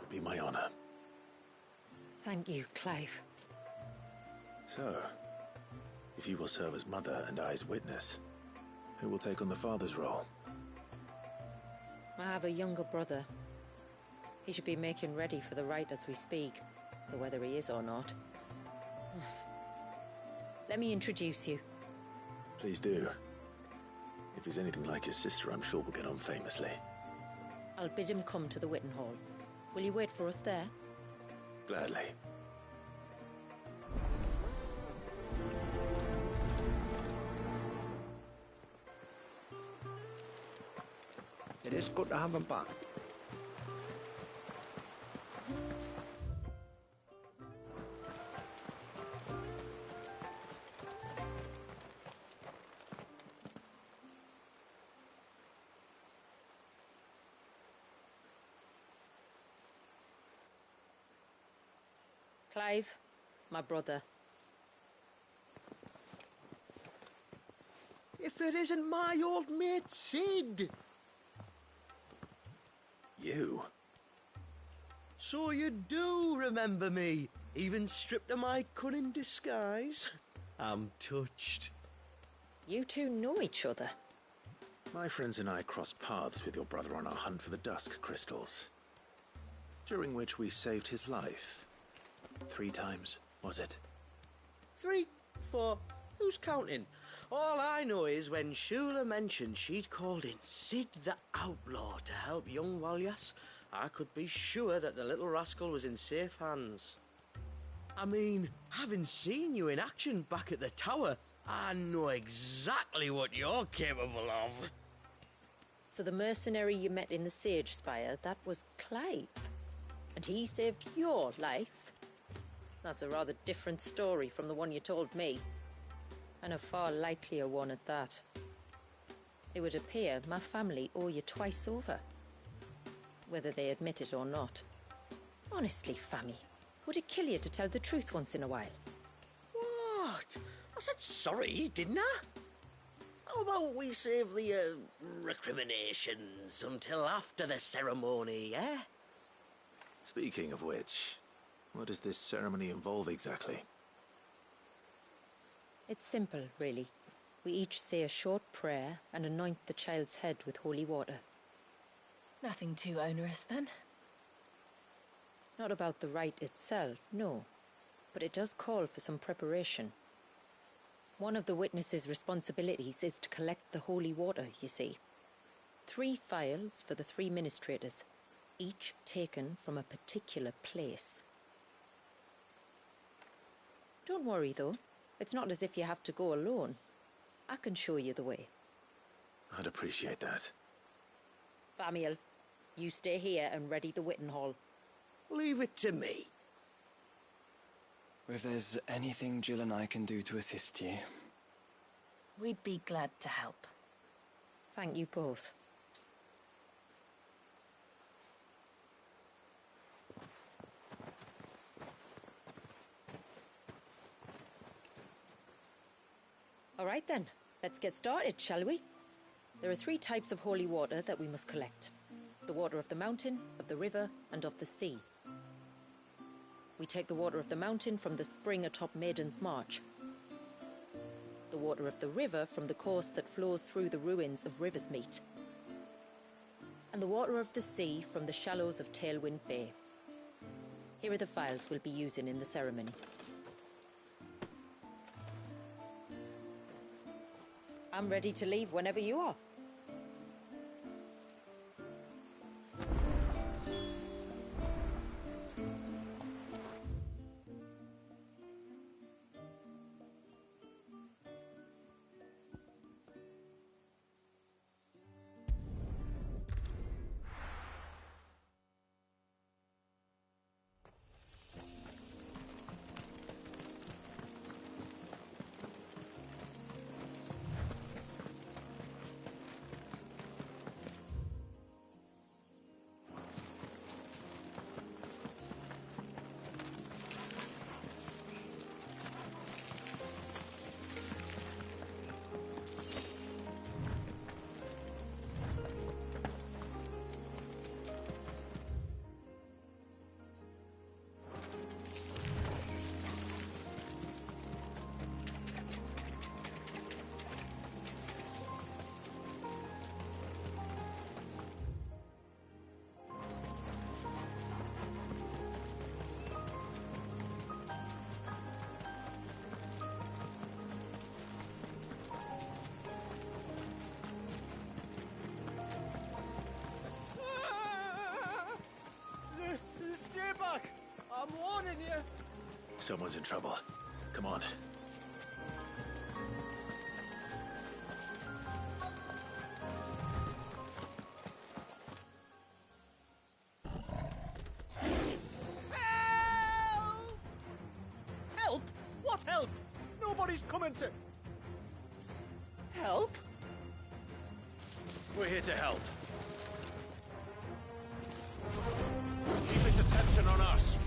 It'd be my honor. Thank you, Clive. So, if you will serve as mother and I's witness, who will take on the father's role? I have a younger brother. He should be making ready for the rite as we speak, though whether he is or not. Let me introduce you. Please do. If he's anything like his sister, I'm sure we'll get on famously. I'll bid him come to the Witten Hall. Will you wait for us there? Gladly. It is good to have him back. Clive, my brother. If it isn't my old mate Sid! You? So you do remember me, even stripped of my cunning disguise? I'm touched. You two know each other? My friends and I crossed paths with your brother on our hunt for the dusk crystals, during which we saved his life. 3 times, was it? 3, 4, who's counting? All I know is when Shula mentioned she'd called in Sid the Outlaw to help young Walyas, I could be sure that the little rascal was in safe hands. I mean, having seen you in action back at the tower, I know exactly what you're capable of. So the mercenary you met in the Sage Spire, that was Clive? And he saved your life? That's a rather different story from the one you told me. And a far likelier one at that. It would appear my family owe you twice over. Whether they admit it or not. Honestly, Fammy, would it kill you to tell the truth once in a while? What? I said sorry, didn't I? How about we save the, recriminations until after the ceremony, eh? Speaking of which, what does this ceremony involve exactly? It's simple, really. We each say a short prayer and anoint the child's head with holy water. Nothing too onerous, then? Not about the rite itself, no. But it does call for some preparation. One of the witnesses' responsibilities is to collect the holy water, you see. 3 phials for the 3 ministrators, each taken from a particular place. Don't worry, though. It's not as if you have to go alone. I can show you the way. I'd appreciate that. Famiel, you stay here and ready the Witten Hall. Leave it to me. If there's anything Jill and I can do to assist you... We'd be glad to help. Thank you both. All right then, let's get started, shall we? There are 3 types of holy water that we must collect. The water of the mountain, of the river, and of the sea. We take the water of the mountain from the spring atop Maiden's March. The water of the river from the course that flows through the ruins of Riversmeet. And the water of the sea from the shallows of Tailwind Bay. Here are the phials we'll be using in the ceremony. I'm ready to leave whenever you are. back! I'm warning you! Someone's in trouble. Come on. Help? What help? Nobody's coming to... Help? We're here to help. Keep its attention on us.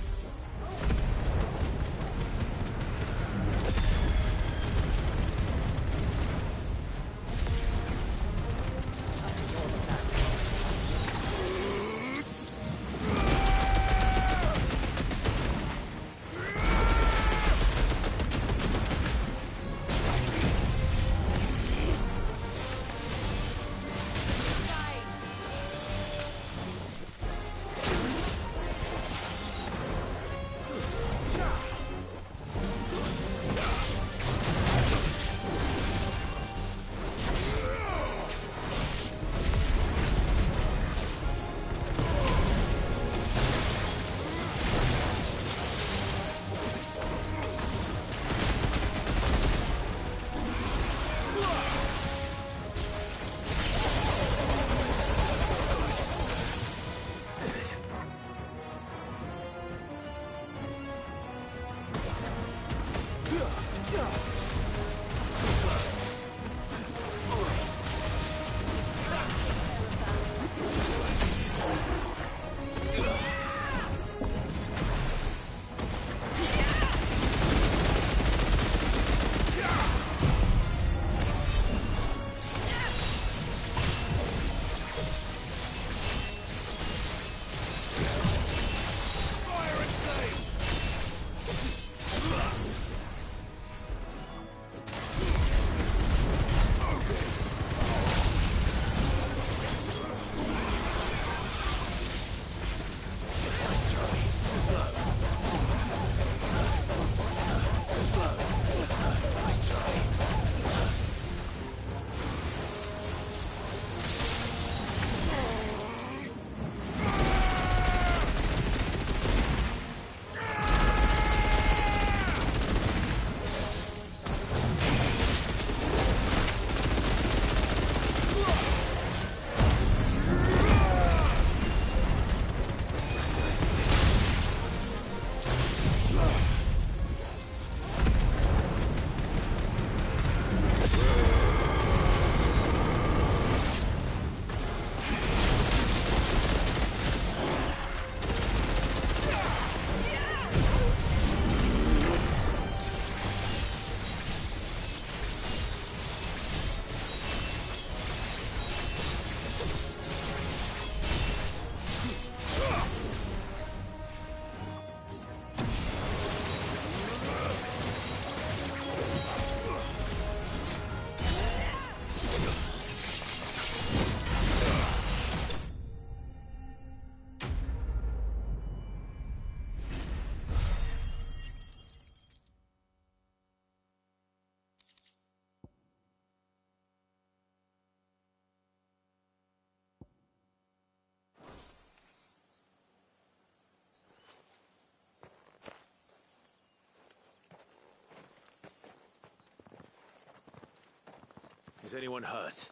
Is anyone hurt?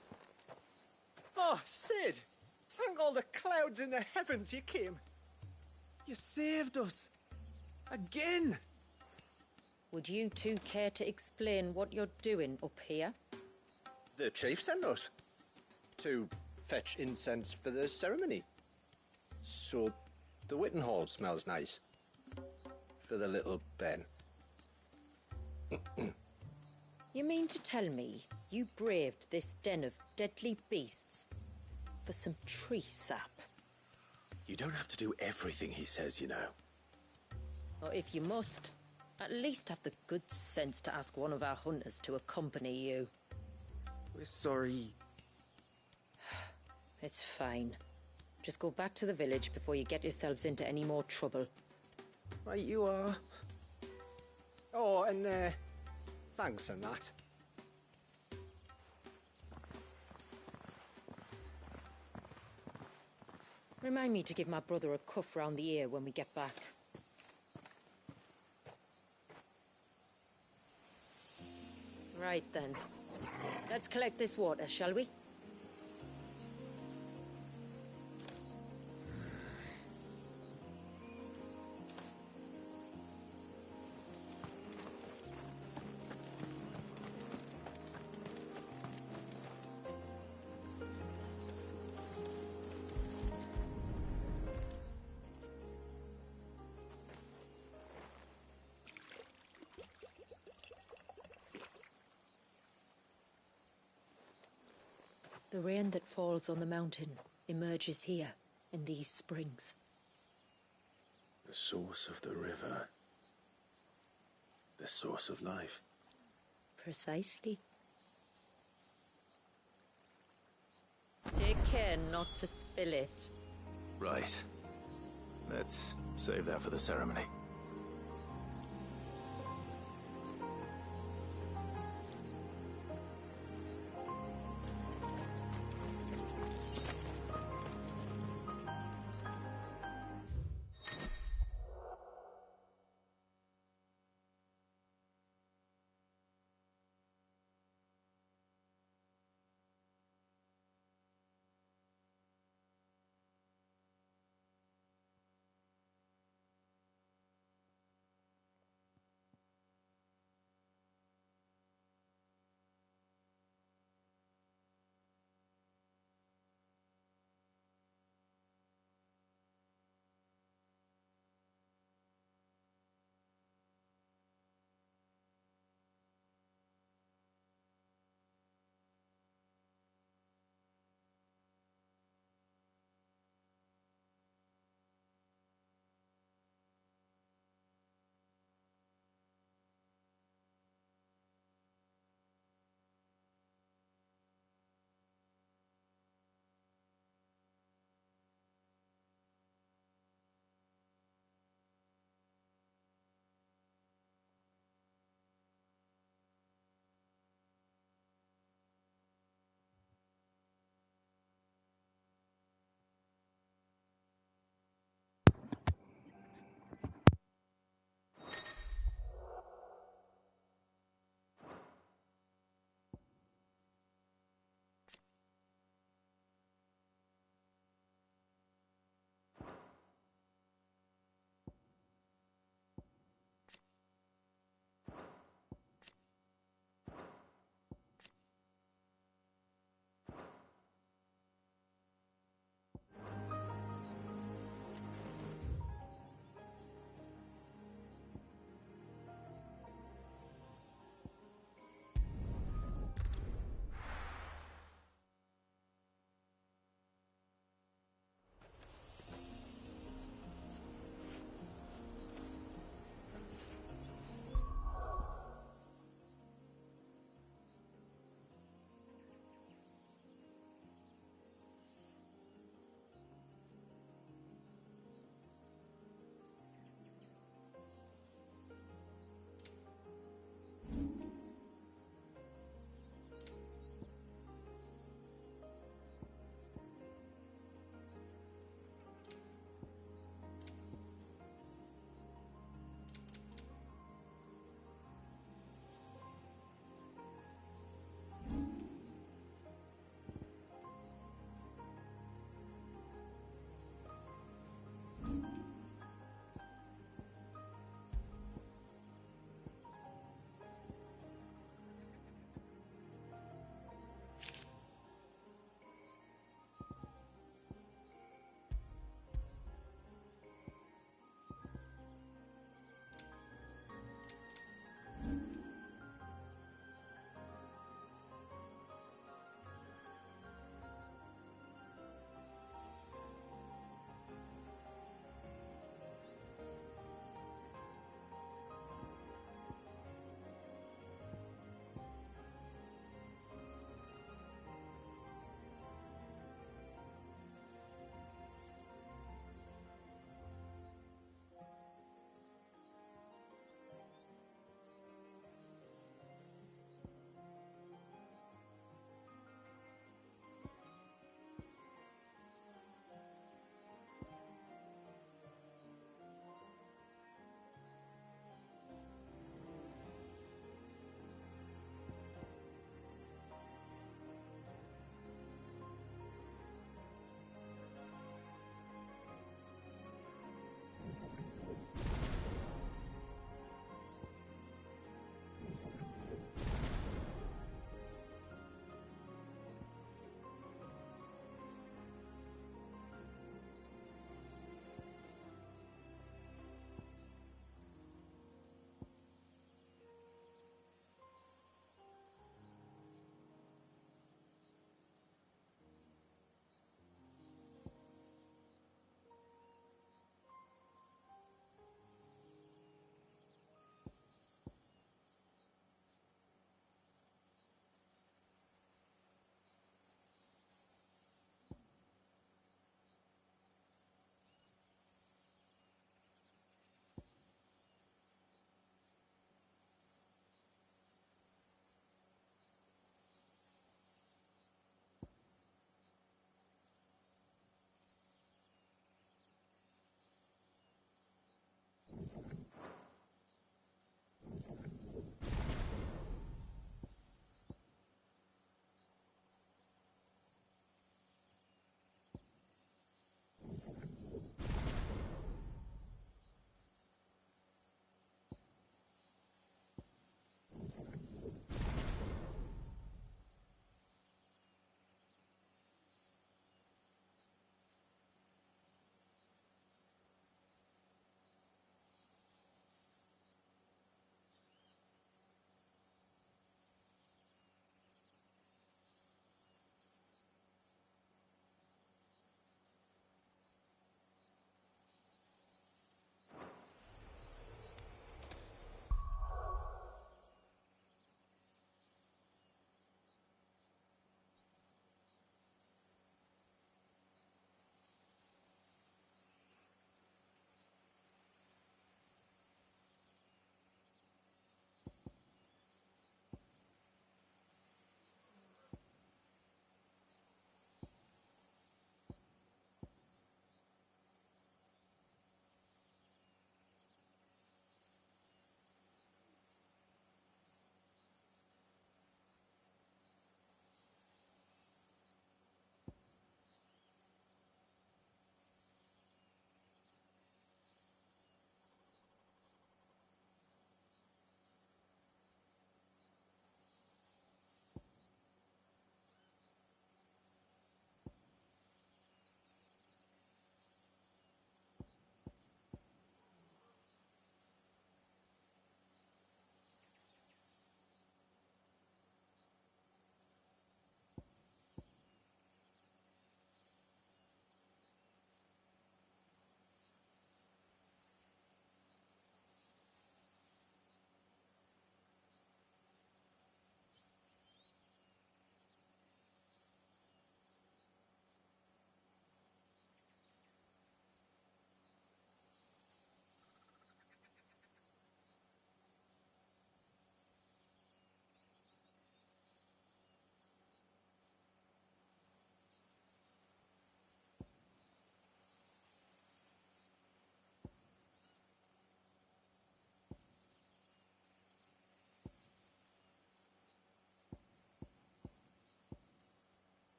Oh, Sid! Thank all the clouds in the heavens you came. You saved us. Again! Would you two care to explain what you're doing up here? The chief sent us to fetch incense for the ceremony. So the Witten Hall smells nice. For the little Ben. You mean to tell me you braved this den of deadly beasts for some tree sap? You don't have to do everything he says, you know. Or if you must, at least have the good sense to ask one of our hunters to accompany you. We're sorry. It's fine. Just go back to the village before you get yourselves into any more trouble. Right you are. Oh, and thanks and that. Remind me to give my brother a cuff round the ear when we get back. Right then. Let's collect this water, shall we? The rain that falls on the mountain emerges here, in these springs. The source of the river. The source of life. Precisely. Take care not to spill it. Right. Let's save that for the ceremony.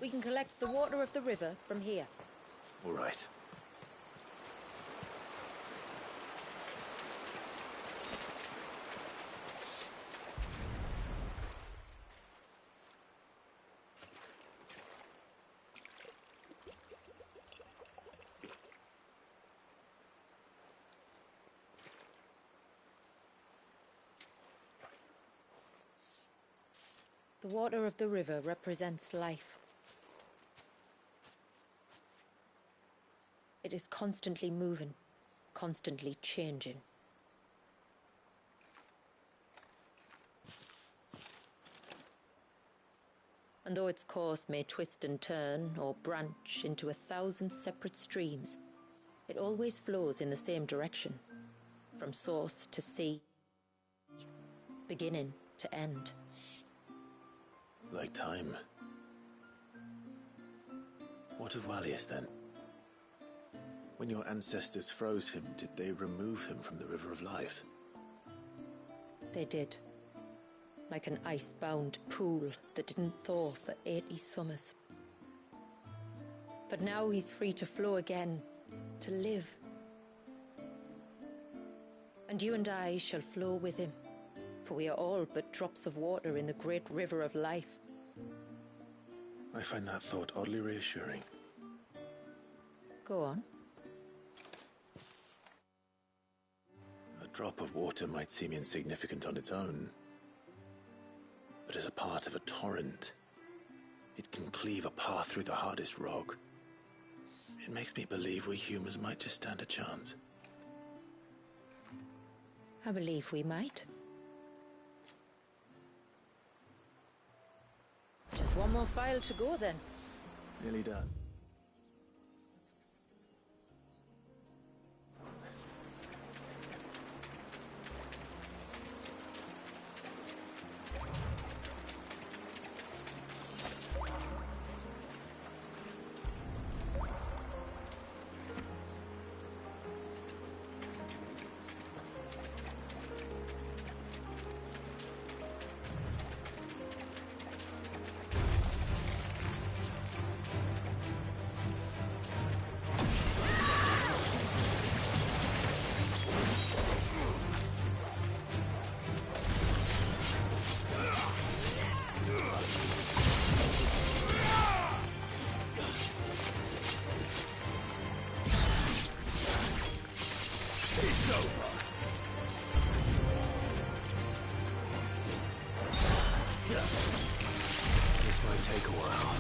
We can collect the water of the river from here. All right. The water of the river represents life. It is constantly moving, constantly changing. And though its course may twist and turn or branch into 1,000 separate streams, it always flows in the same direction, from source to sea, beginning to end. Like time. What of Wallius then? When your ancestors froze him, did they remove him from the River of Life? They did. Like an ice-bound pool that didn't thaw for 80 summers. But now he's free to flow again, to live. And you and I shall flow with him, for we are all but drops of water in the great river of life. I find that thought oddly reassuring. Go on. A drop of water might seem insignificant on its own, but as a part of a torrent, it can cleave a path through the hardest rock. It makes me believe we humans might just stand a chance. I believe we might. Just one more file to go then. Nearly done. This might take a while.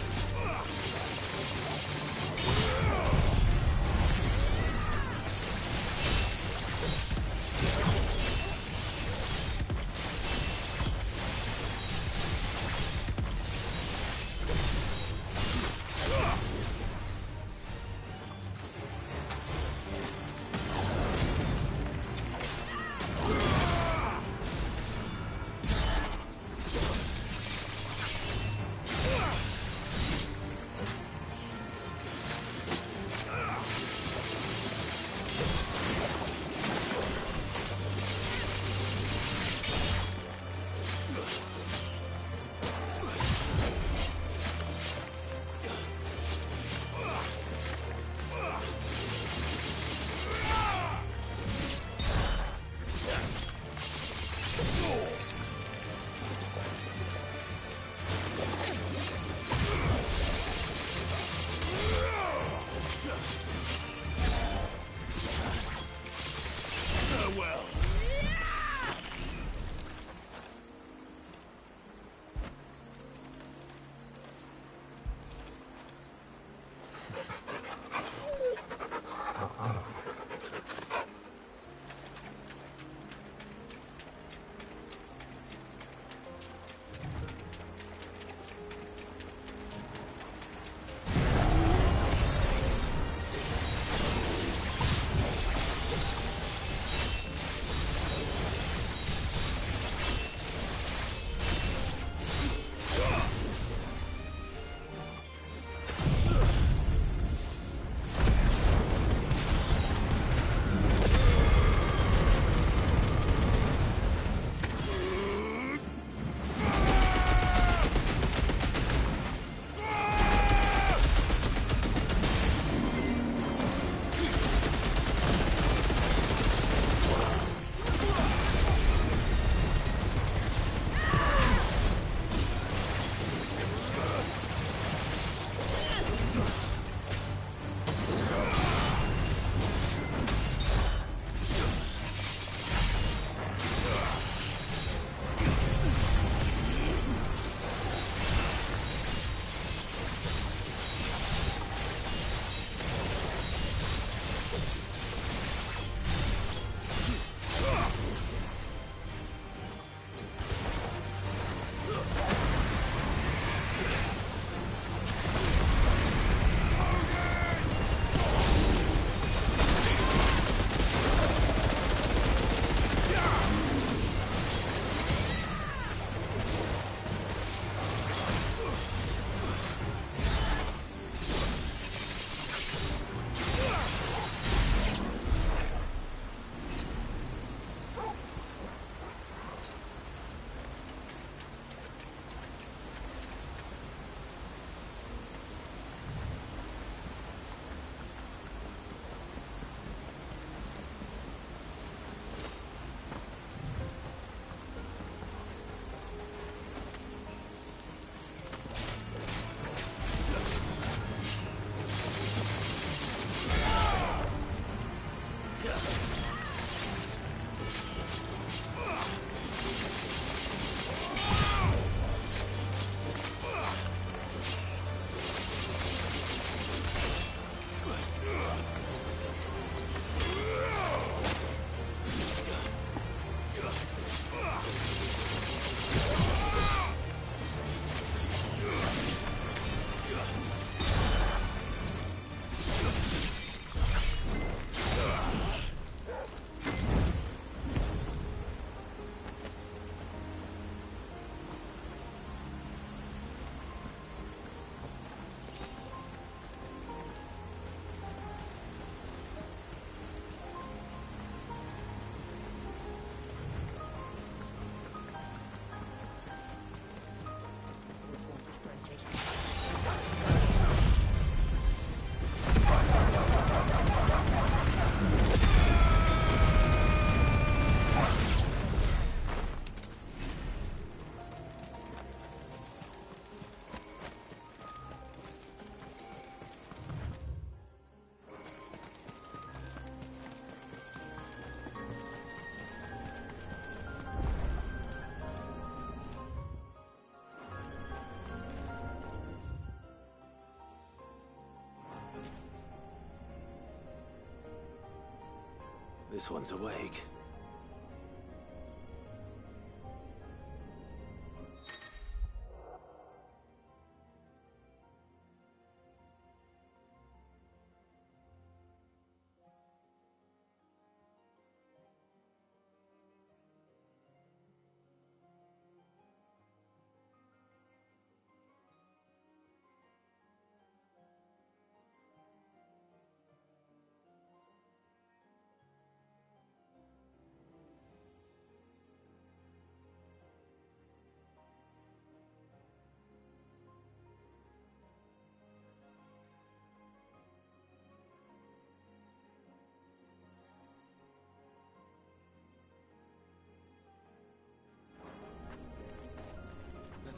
This one's awake.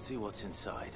Let's see what's inside.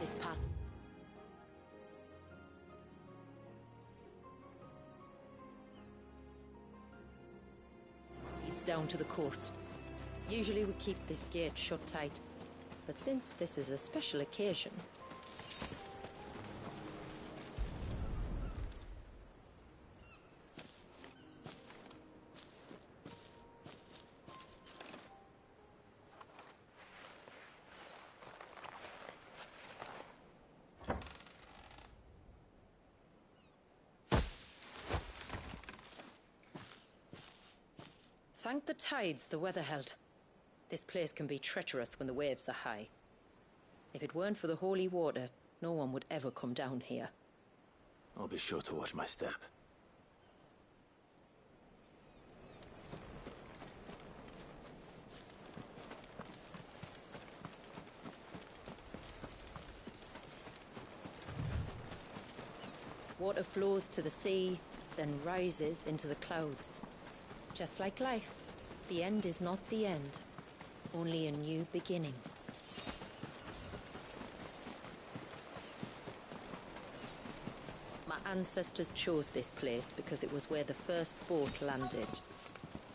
This path. Leads down to the coast. Usually we keep this gate shut tight, but since this is a special occasion... Thank the tides the weather held. This place can be treacherous when the waves are high. If it weren't for the holy water, no one would ever come down here. I'll be sure to watch my step. Water flows to the sea, then rises into the clouds. Just like life, the end is not the end, only a new beginning. My ancestors chose this place because it was where the first boat landed.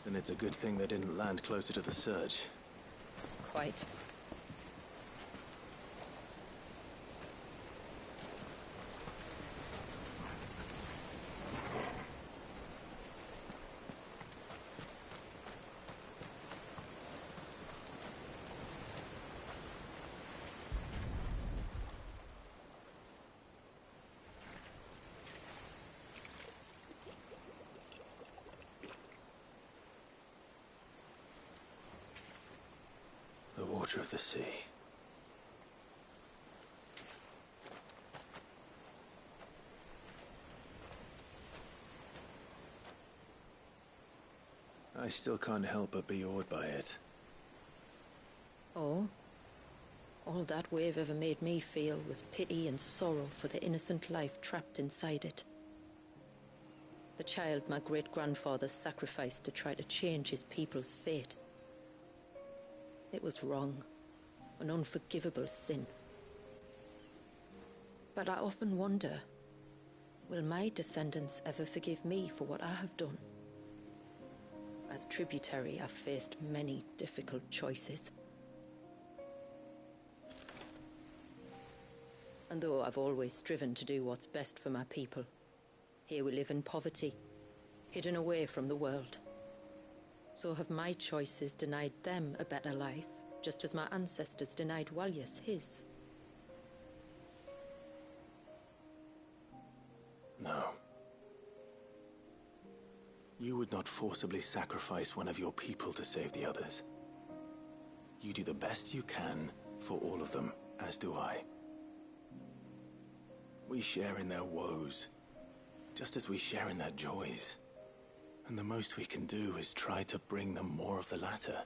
Then it's a good thing they didn't land closer to the surge. Quite. The water of the sea. I still can't help but be awed by it. Oh? All that wave ever made me feel was pity and sorrow for the innocent life trapped inside it. The child my great-grandfather sacrificed to try to change his people's fate. It was wrong, an unforgivable sin. But I often wonder, will my descendants ever forgive me for what I have done? As tributary, I've faced many difficult choices. And though I've always striven to do what's best for my people, here we live in poverty, hidden away from the world. So have my choices denied them a better life, just as my ancestors denied Walyas his? No. You would not forcibly sacrifice one of your people to save the others. You do the best you can for all of them, as do I. We share in their woes, just as we share in their joys. And the most we can do is try to bring them more of the latter.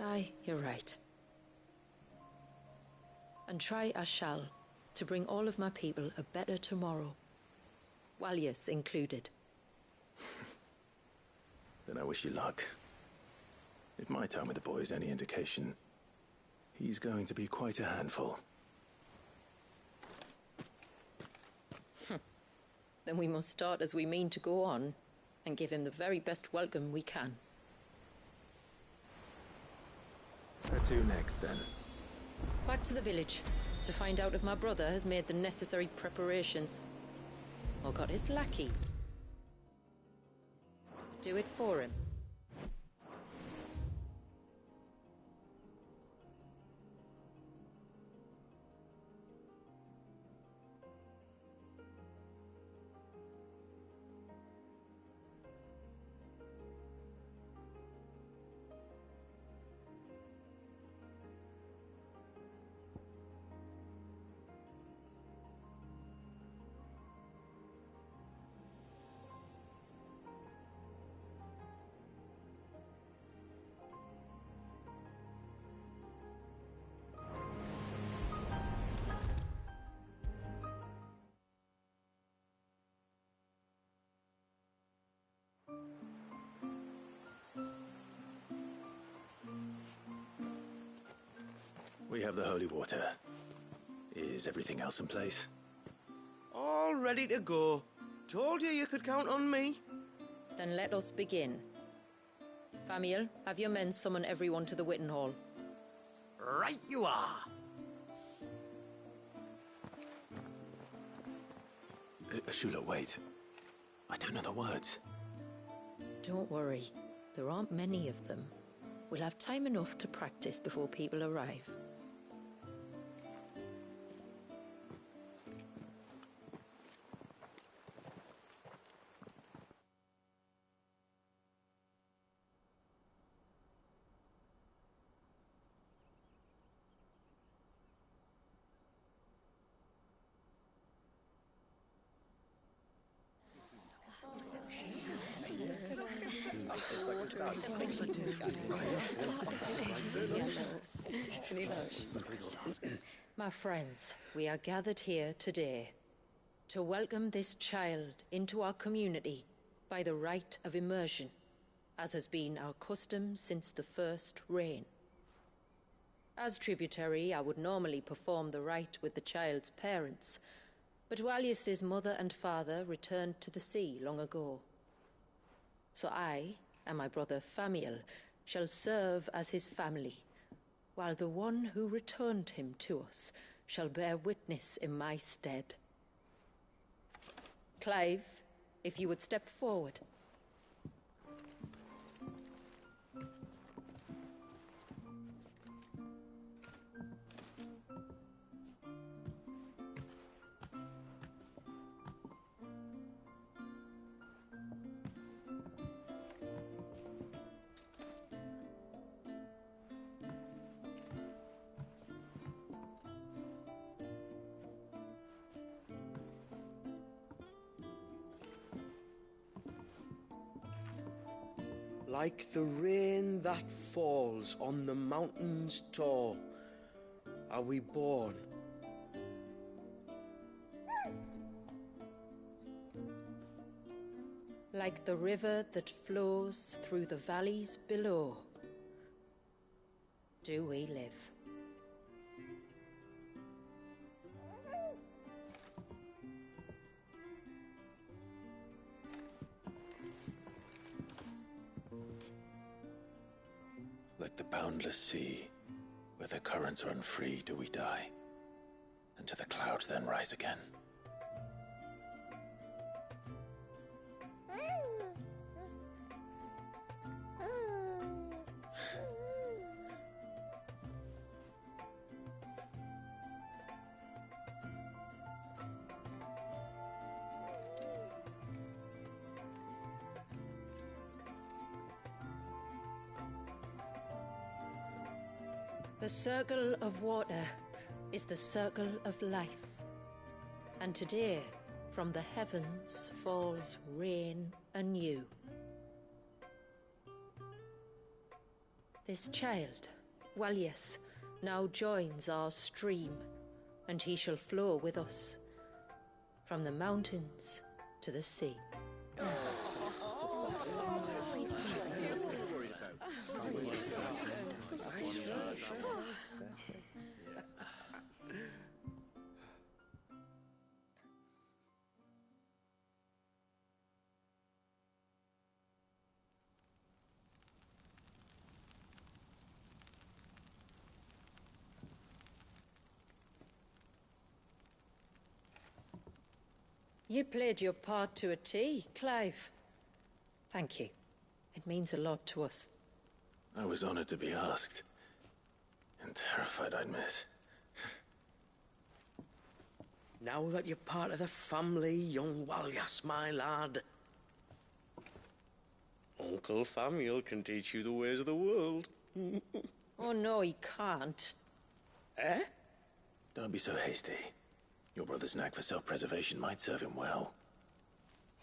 Aye, you're right. And try I shall, to bring all of my people a better tomorrow. Walyas included. Then I wish you luck. If my time with the boy is any indication, he's going to be quite a handful. Then we must start as we mean to go on, and give him the very best welcome we can. Where to next, then? Back to the village, to find out if my brother has made the necessary preparations. Or got his lackey. Do it for him. We have the holy water. Is everything else in place? All ready to go. Told you could count on me. Then let us begin. Famiel, have your men summon everyone to the Witten Hall. Right you are. Shula, wait. I don't know the words. Don't worry. There aren't many of them. We'll have time enough to practice before people arrive. My friends, we are gathered here today to welcome this child into our community by the rite of immersion, as has been our custom since the first reign. As tributary, I would normally perform the rite with the child's parents, but Walius's mother and father returned to the sea long ago. So I and my brother Famiel shall serve as his family, while the one who returned him to us shall bear witness in my stead. Clive, if you would step forward. Like the rain that falls on the mountains tall, are we born. Like the river that flows through the valleys below, do we live. Like the boundless sea, where the currents run free, do we die, and to the clouds then rise again. The circle of water is the circle of life, and today from the heavens falls rain anew. This child, Walius, now joins our stream, and he shall flow with us from the mountains to the sea. You played your part to a T, Clive. Thank you. It means a lot to us. I was honored to be asked, and terrified I'd miss. Now that you're part of the family, young Walyas, my lad, Uncle Famiel can teach you the ways of the world. Oh no, he can't. Eh? Don't be so hasty. Your brother's knack for self-preservation might serve him well.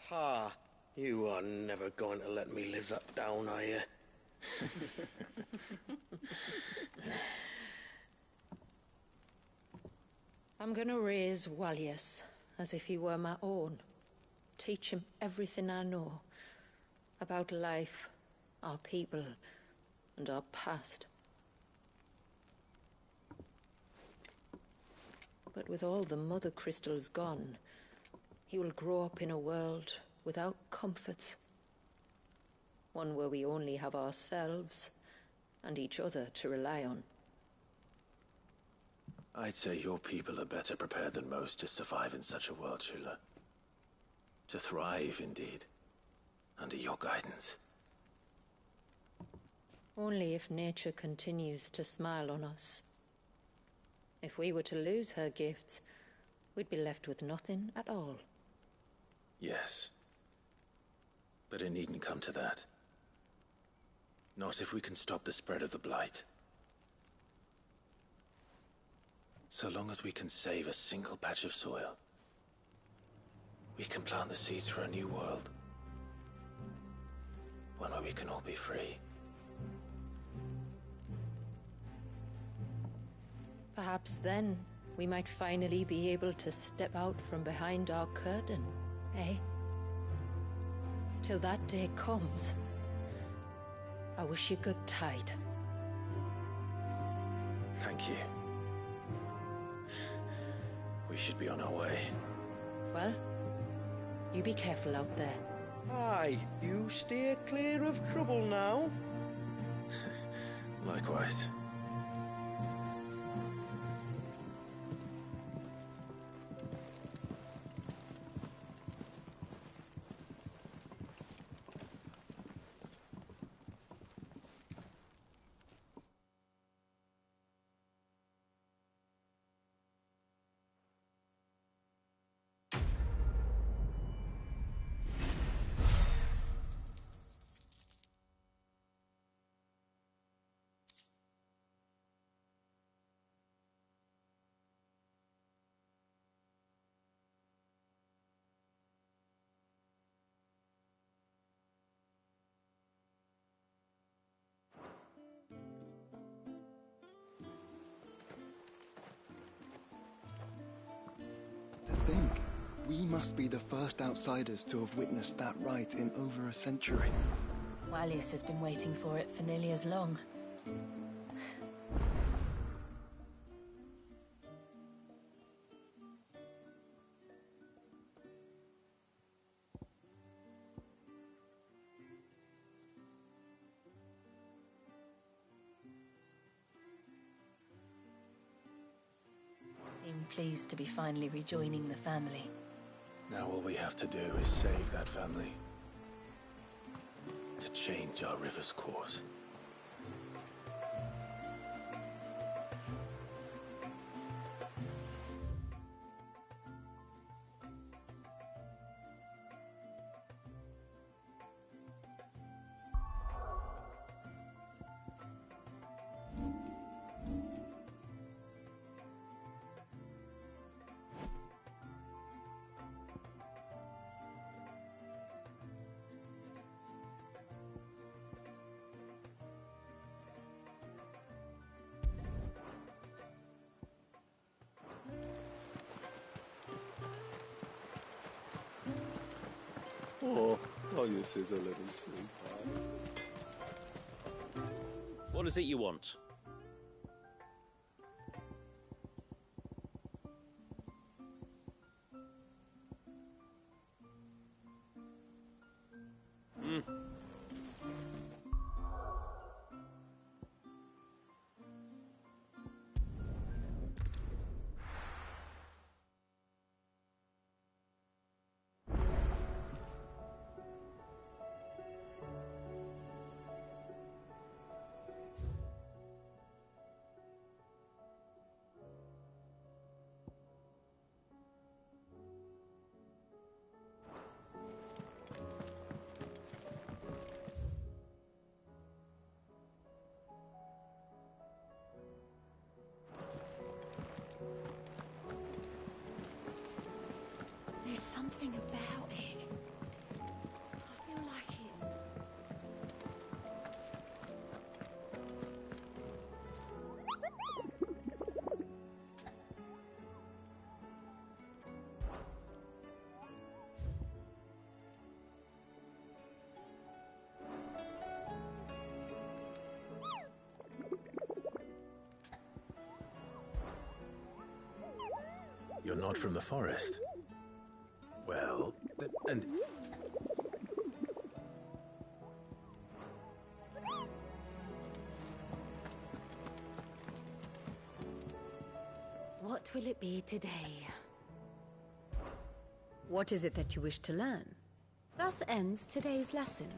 Ha! You are never going to let me live that down, are you? I'm gonna raise Walius as if he were my own. Teach him everything I know about life, our people, and our past. But with all the mother crystals gone, he will grow up in a world without comforts. One where we only have ourselves and each other to rely on. I'd say your people are better prepared than most to survive in such a world, Shula. To thrive, indeed, under your guidance. Only if nature continues to smile on us. If we were to lose her gifts, we'd be left with nothing at all. Yes. But it needn't come to that. Not if we can stop the spread of the Blight. So long as we can save a single patch of soil, we can plant the seeds for a new world. One where we can all be free. Perhaps then we might finally be able to step out from behind our curtain, eh? Till that day comes, I wish you good tide. Thank you. We should be on our way. Well, you be careful out there. Aye, you steer clear of trouble now. Likewise. To think, we must be the first outsiders to have witnessed that rite in over a century. Wallius has been waiting for it for nearly as long. Seem pleased to be finally rejoining the family. Now all we have to do is save that family. To change our river's course. Oh, yes, is a little sweetheart. What is it you want? There's something about it. I feel like it's... You're not from the forest? Well, and... What will it be today? What is it that you wish to learn? Thus ends today's lesson.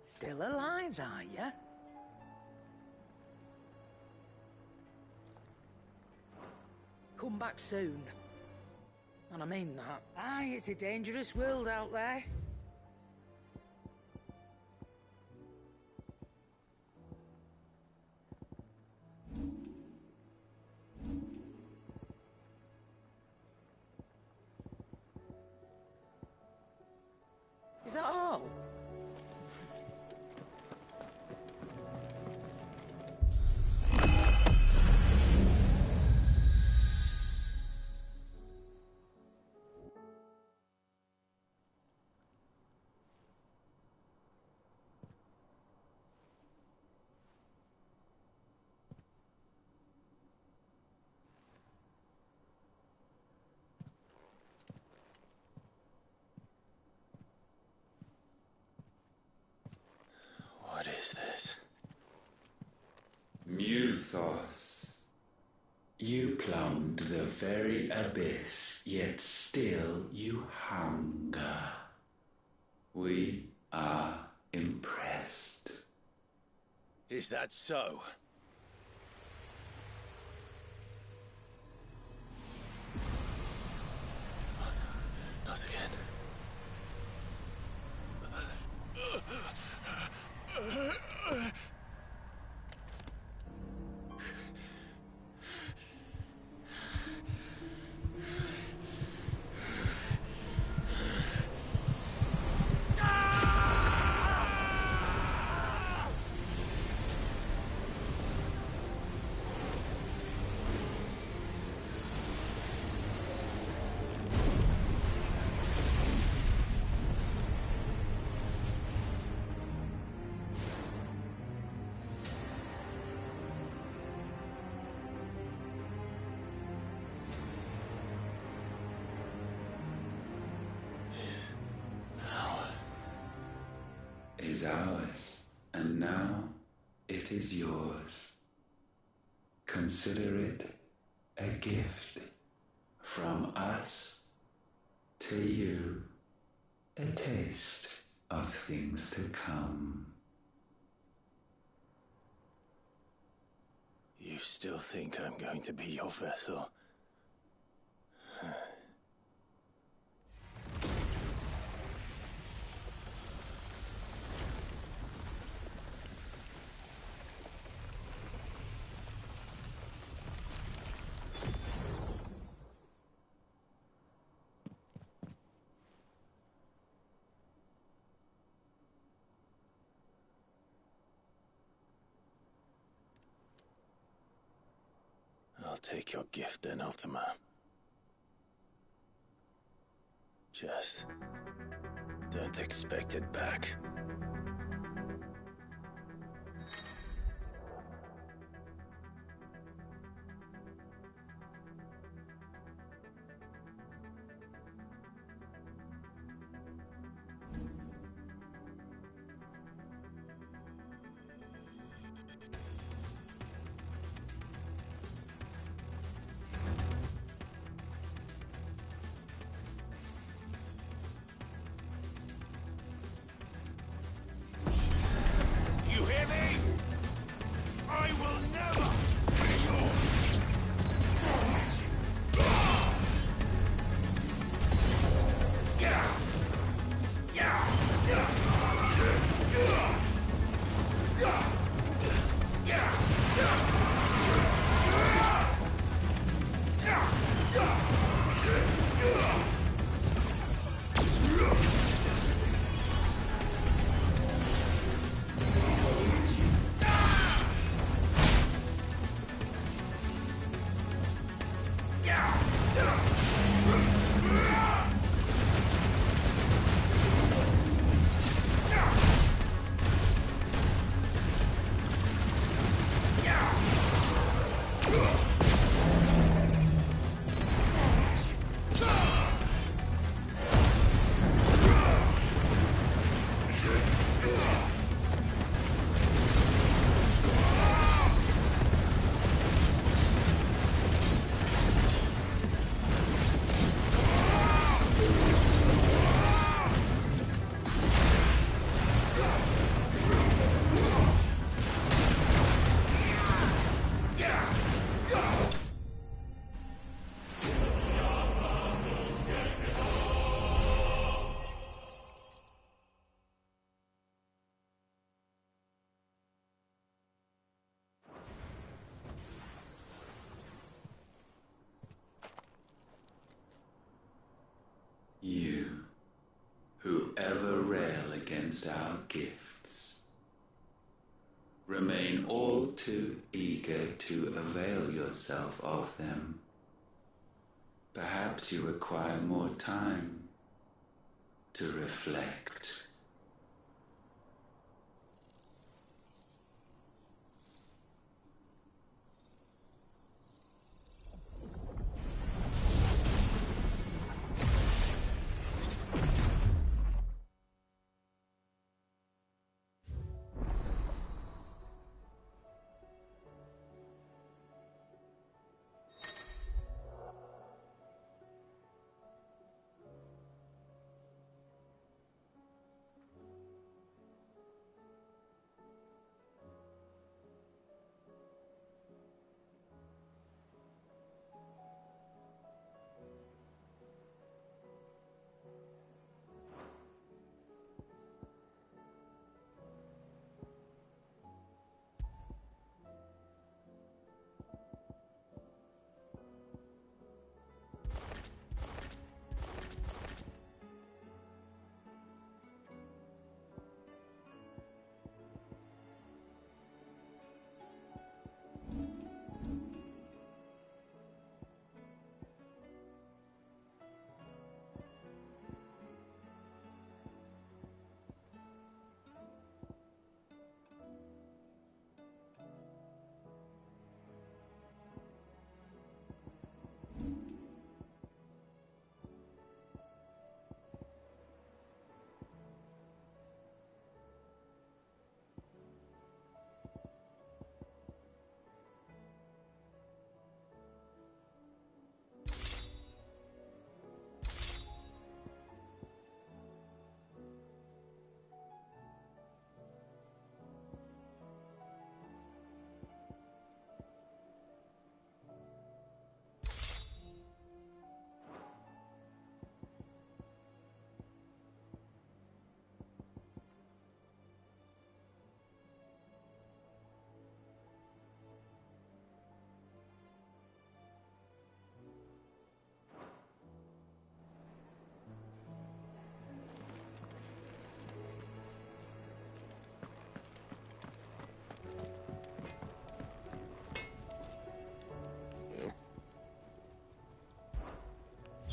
Still alive, are you? Come back soon. And I mean that. Aye, it's a dangerous world out there. Is that all? What is this? Muthos. You plumbed the very abyss, yet still you hunger. We are impressed. Is that so? Not again. Is ours, and now it is yours. Consider it a gift from us to you, a taste of things to come. You still think I'm going to be your vessel? I'll take your gift then, Ultima. Just don't expect it back. ever rail against our gifts. Remain all too eager to avail yourself of them. Perhaps you require more time to reflect.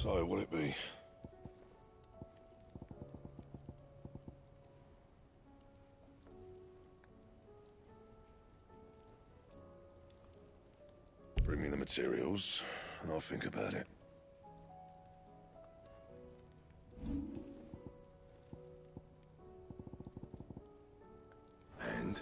So, what'll it be? Bring me the materials, and I'll think about it. And?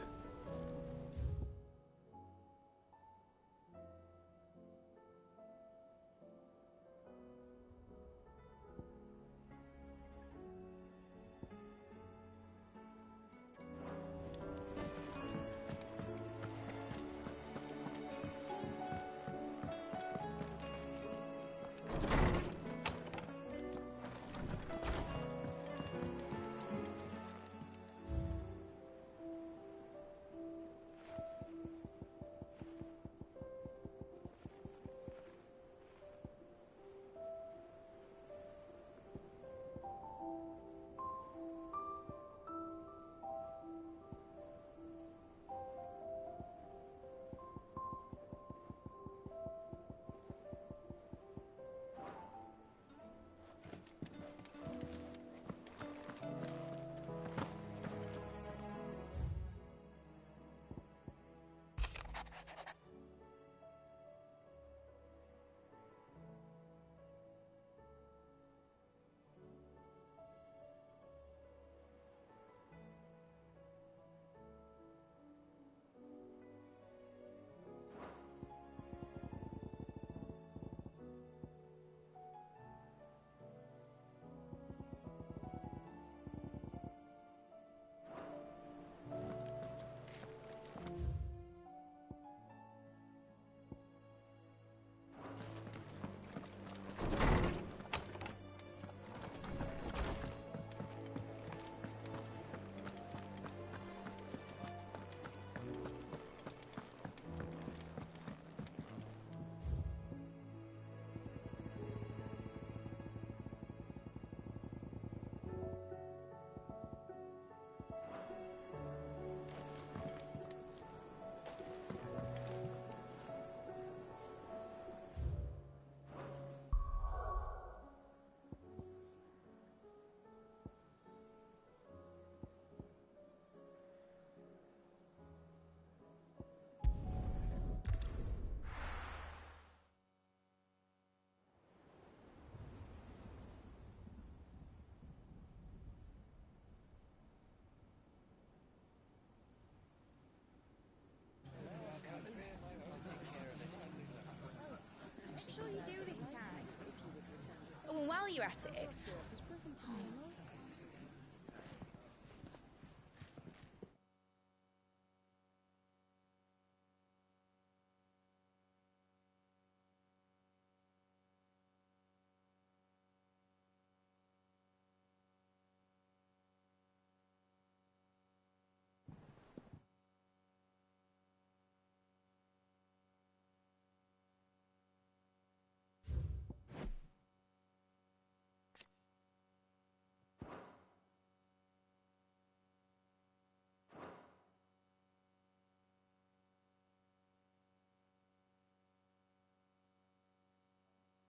you at it.